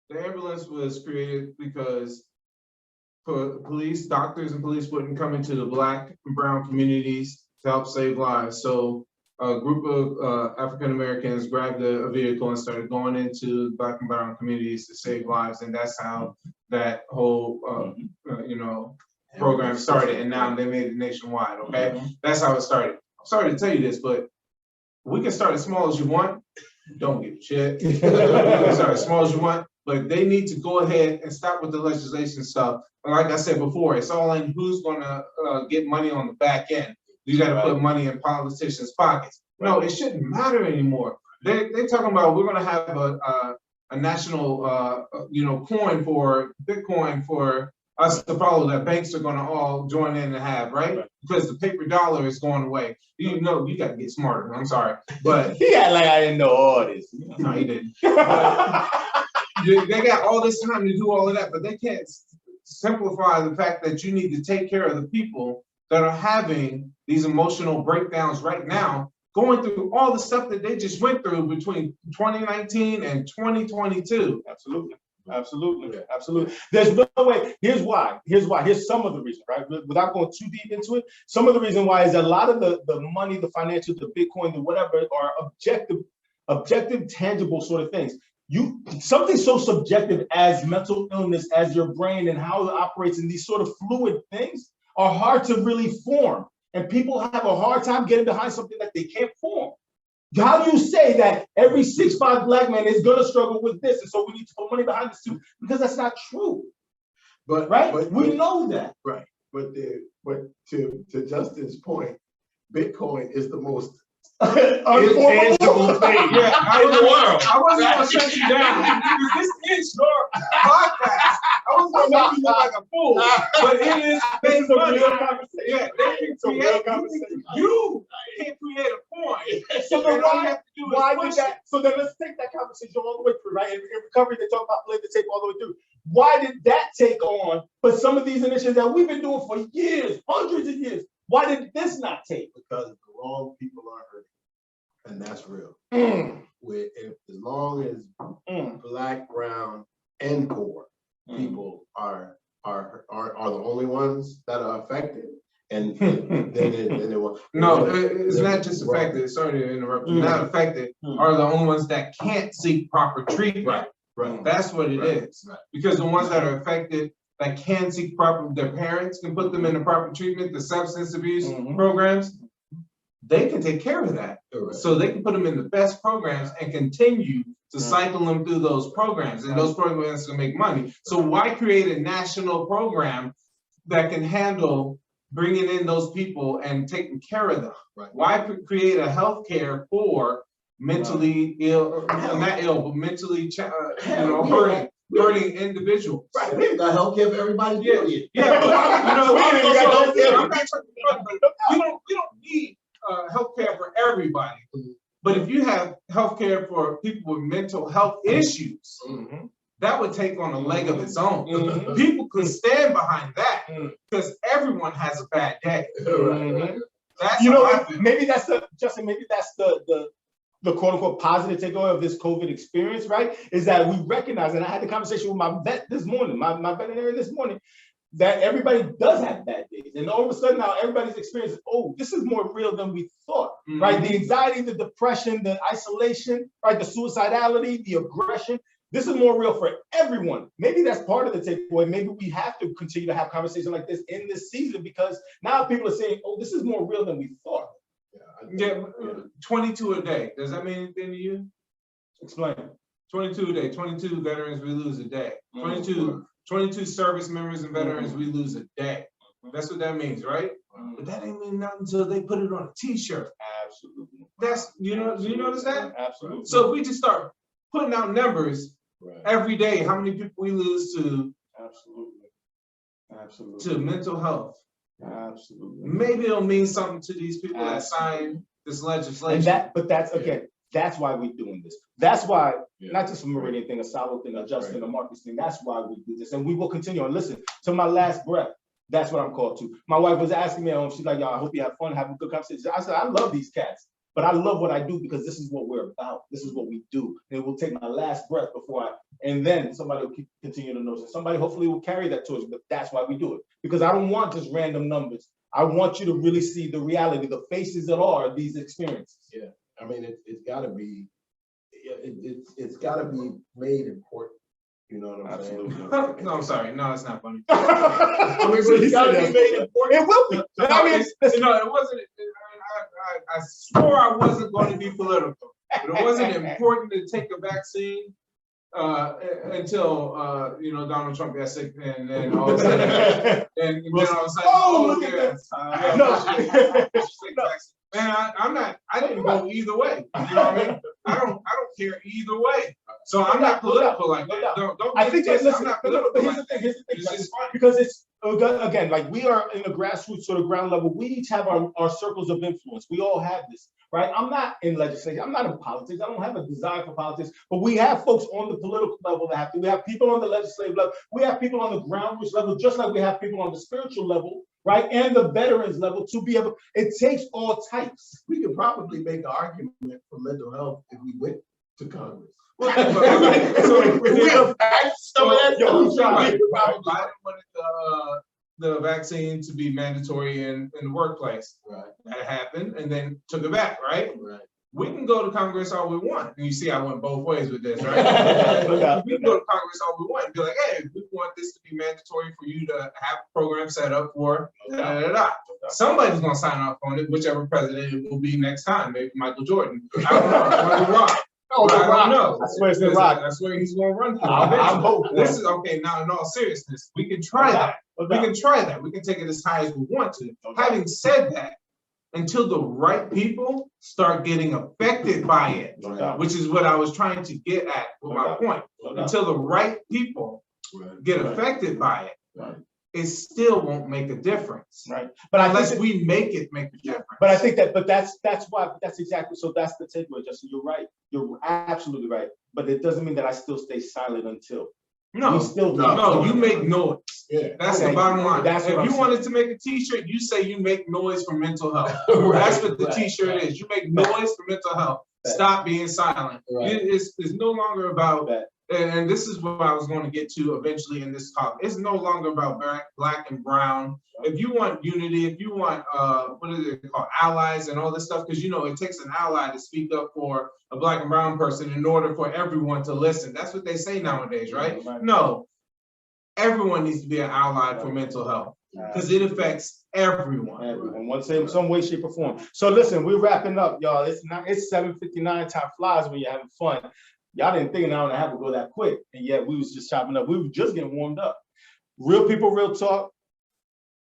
The ambulance was created because police, doctors and police wouldn't come into the Black and brown communities to help save lives. So a group of African Americans grabbed a vehicle and started going into Black and brown communities to save lives. And that's how that whole, program started. And now they made it nationwide, okay? That's how it started. I'm sorry to tell you this, but we can start as small as you want. Don't give a shit. You can start as small as you want. But they need to go ahead and stop with the legislation stuff. Like I said before, it's all in who's gonna get money on the back end. You gotta put money in politicians' pockets. No, it shouldn't matter anymore. They're talking about we're gonna have a national coin for Bitcoin for us to follow, that banks are gonna all join in and have, right? Because the paper dollar is going away. You know, you gotta get smarter. I'm sorry. But yeah, like I didn't know all this. No, he didn't. They got all this time to do all of that, but they can't simplify the fact that you need to take care of the people that are having these emotional breakdowns right now, going through all the stuff that they just went through between 2019 and 2022. Absolutely. Absolutely. Absolutely. There's no way. Here's why. Here's some of the reason, right? Without going too deep into it, some of the reason why is a lot of the money, the financial, the Bitcoin, the whatever, are objective, tangible sort of things. Something so subjective as mental illness, as your brain and how it operates in these sort of fluid things are hard to really form. And people have a hard time getting behind something that they can't form. How do you say that every 6'5" Black man is gonna struggle with this, and so we need to put money behind this too? Because that's not true. But we know that. Right. But to Justin's point, Bitcoin is the most intangible thing in the world. I wasn't Right. gonna shut you down because this is your podcast. I was gonna make you look like a fool, but it is This is a money. real conversation. Yeah, they can It's a real create. conversation. You can't create a coin. So then And all you have to do is why push did that? So then let's take that conversation all the way through, right? In recovery, they talk about playing the tape all the way through. Why did that take on? But some of these initiatives that we've been doing for years, hundreds of years, why did this not take? because the wrong people are hurting, and that's real. Mm, As long as Black, brown, and poor people are the only ones that are affected, and then it will. No, it's not just affected. Sorry to interrupt you. Not affected are the only ones that can't seek proper treatment. Right. That's what it is. Right. Because the ones that are affected that can seek proper, their parents can put them in the proper treatment, the substance abuse programs, they can take care of that. Right. So they can put them in the best programs and continue to cycle them through those programs, and those programs can make money. So why create a national program that can handle bringing in those people and taking care of them? Right. Why create a healthcare for mentally ill, not ill, but mentally hurting individuals? Right. We've got healthcare for everybody. Yeah, but we don't need healthcare for everybody. But if you have healthcare for people with mental health issues, that would take on a leg of its own. People could stand behind that because everyone has a bad day. That's maybe that's the quote unquote positive takeaway of this COVID experience, right? Is that we recognize, and I had the conversation with my vet this morning, my veterinarian this morning, that everybody does have bad days. And all of a sudden now everybody's experiencing, oh, this is more real than we thought, right? The anxiety, the depression, the isolation, right? The suicidality, the aggression. This is more real for everyone. Maybe that's part of the takeaway. Maybe we have to continue to have conversations like this in this season, because now people are saying, oh, this is more real than we thought. Yeah, 22 a day. Does that mean anything to you? Explain. 22 a day. 22 veterans we lose a day. 22 service members and veterans we lose a day. That's what that means, right? But that ain't mean nothing until they put it on a t-shirt. Absolutely. That's, you notice that? Absolutely. So if we just start putting out numbers every day, how many people we lose to Absolutely. to mental health, Absolutely. Maybe it'll mean something to these people that sign this legislation. But that's again, that's why we're doing this. That's why, not just a Meridian thing, a Salo thing, a Justin, a Marcus thing. That's why we do this, and we will continue. And listen, to my last breath, that's what I'm called to. My wife was asking me at home. She's like, "Y'all, I hope you have fun, have a good conversation." I said, "I love these cats, but I love what I do because this is what we're about. This is what we do. And it will take my last breath before and then somebody will continue to notice. Somebody hopefully will carry that torch, but that's why we do it. Because I don't want just random numbers. I want you to really see the reality, the faces that are these experiences. Yeah, I mean, it's got to be, it's got to be made important. You know what I'm saying? No, I'm sorry. No, it's not funny. I mean, but it's got to be made important. It will be. I mean, no, it wasn't. I swore I wasn't going to be political, but it wasn't important to take a vaccine until Donald Trump got sick, and then all of a sudden, and then I was like, oh yeah, man, I didn't go either way. You know what I mean? I don't care either way. So I'm not political like that. Don't I think that, listen, I'm not political. here's the thing, It's just funny. because it's, again, like we are in a grassroots sort of ground level. We each have our circles of influence. We all have this, right? I'm not in legislation. I'm not in politics. I don't have a desire for politics, but we have folks on the political level that have to. We have people on the legislative level. We have people on the ground level, just like we have people on the spiritual level, right? And the veterans level to be able, it takes all types. We could probably make an argument for mental health if we went to Congress. So we have some of that. Biden wanted the vaccine to be mandatory in the workplace. Right. That happened, and then took it back. Right. Right. We can go to Congress all we want, and you see I went both ways with this, right? We can go to Congress all we want and be like, hey, we want this to be mandatory for you to have a program set up for Somebody's gonna sign off on it, whichever president it will be next time, maybe Michael Jordan. I don't know. I don't know. I swear it's the Rock. That's where he's gonna run for. I'm hoping. This is okay. Now, in all seriousness, we can try that. We can try that. We can take it as high as we want to. Having said that, until the right people start getting affected by it, which is what I was trying to get at with my point. Until the right people get affected by it, it still won't make a difference. Right. But unless we make it make a difference. But I think that's why, that's exactly, so that's the takeaway, Justin. You're right. You're absolutely right. But it doesn't mean that I still stay silent until. No, you make noise. Yeah. That's the bottom line. If you wanted to make a t-shirt, you say you make noise for mental health. That's what the t-shirt is. You make noise for mental health. Stop being silent. It's no longer about that. And this is what I was going to get to eventually in this talk. It's no longer about black and brown. If you want unity, if you want, what is it called, allies and all this stuff, because it takes an ally to speak up for a black and brown person in order for everyone to listen. That's what they say nowadays, right? No, everyone needs to be an ally for mental health because it affects everyone. Everyone, some way, shape, or form. So listen, we're wrapping up, y'all. It's 7:59. Time flies when you're having fun. Y'all didn't think an hour and a half would go that quick, and yet we was just chopping up. We were just getting warmed up. Real people, real talk.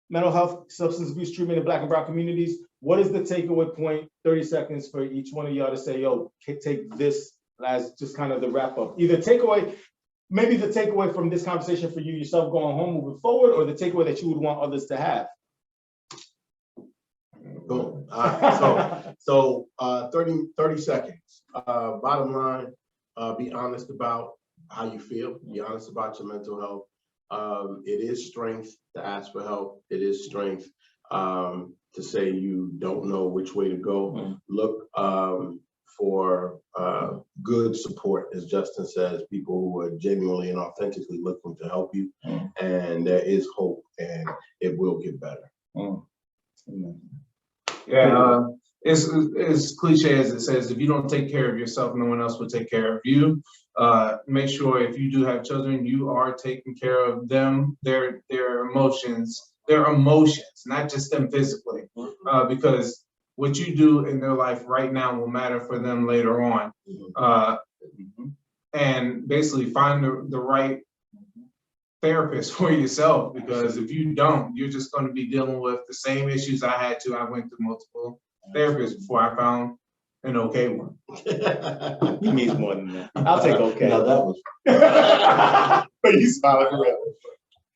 Mental health, substance abuse treatment in black and brown communities. What is the takeaway point? 30 seconds for each one of y'all to say, yo, take this as just kind of the wrap up. Either takeaway, maybe the takeaway from this conversation for you yourself going home moving forward, or the takeaway that you would want others to have. Boom. All right. So 30 seconds. Bottom line, be honest about how you feel. Be honest about your mental health. It is strength to ask for help. It is strength to say you don't know which way to go. Look for good support, as Justin says, people who are genuinely and authentically looking to help you. And there is hope, and it will get better. Yeah, it's cliche as it says, if you don't take care of yourself, no one else will take care of you. Make sure if you do have children, you are taking care of them, their emotions, not just them physically, because what you do in their life right now will matter for them later on. And basically find the right therapist for yourself, because if you don't, you're just going to be dealing with the same issues I had to. I went through multiple therapists before I found an okay one. He means more than that. I'll take okay. No, that was. But you smiling.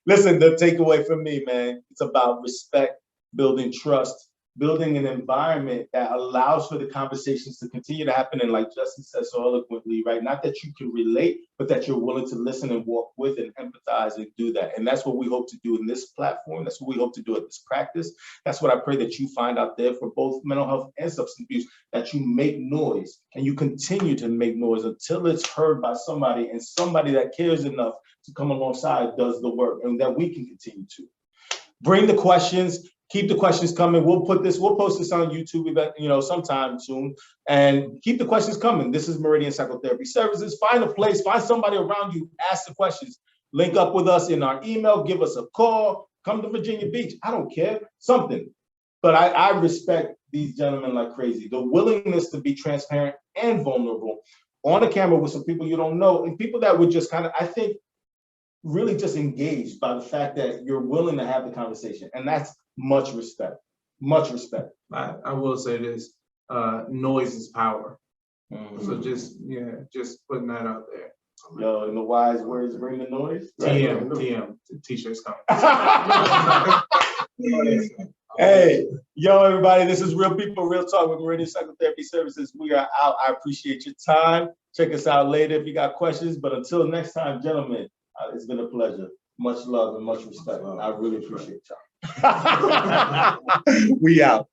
Listen, the takeaway from me, man, it's about respect, building trust, building an environment that allows for the conversations to continue to happen. And like Justin said so eloquently, right? Not that you can relate, but that you're willing to listen and walk with and empathize and do that. And that's what we hope to do in this platform. That's what we hope to do at this practice. That's what I pray that you find out there for both mental health and substance abuse, that you make noise and you continue to make noise until it's heard by somebody, and somebody that cares enough to come alongside does the work, and that we can continue to. Bring the questions. Keep the questions coming. We'll post this on YouTube, sometime soon. And keep the questions coming. This is Meridian Psychotherapy Services. Find a place, find somebody around you, ask the questions. Link up with us in our email, give us a call, come to Virginia Beach. I don't care, something. But I respect these gentlemen like crazy. The willingness to be transparent and vulnerable on a camera with some people you don't know, and people that would just kind of, I think, really just engaged by the fact that you're willing to have the conversation. And that's much respect, much respect. I will say this, noise is power. So just putting that out there. Yo, in the wise words, bring the noise. TM, the t-shirts coming. Hey, yo, everybody, this is Real People, Real Talk with Meridian Psychotherapy Services. We are out. I appreciate your time. Check us out later if you got questions. But until next time, gentlemen, it's been a pleasure. Much love and much respect. I really appreciate y'all. We out.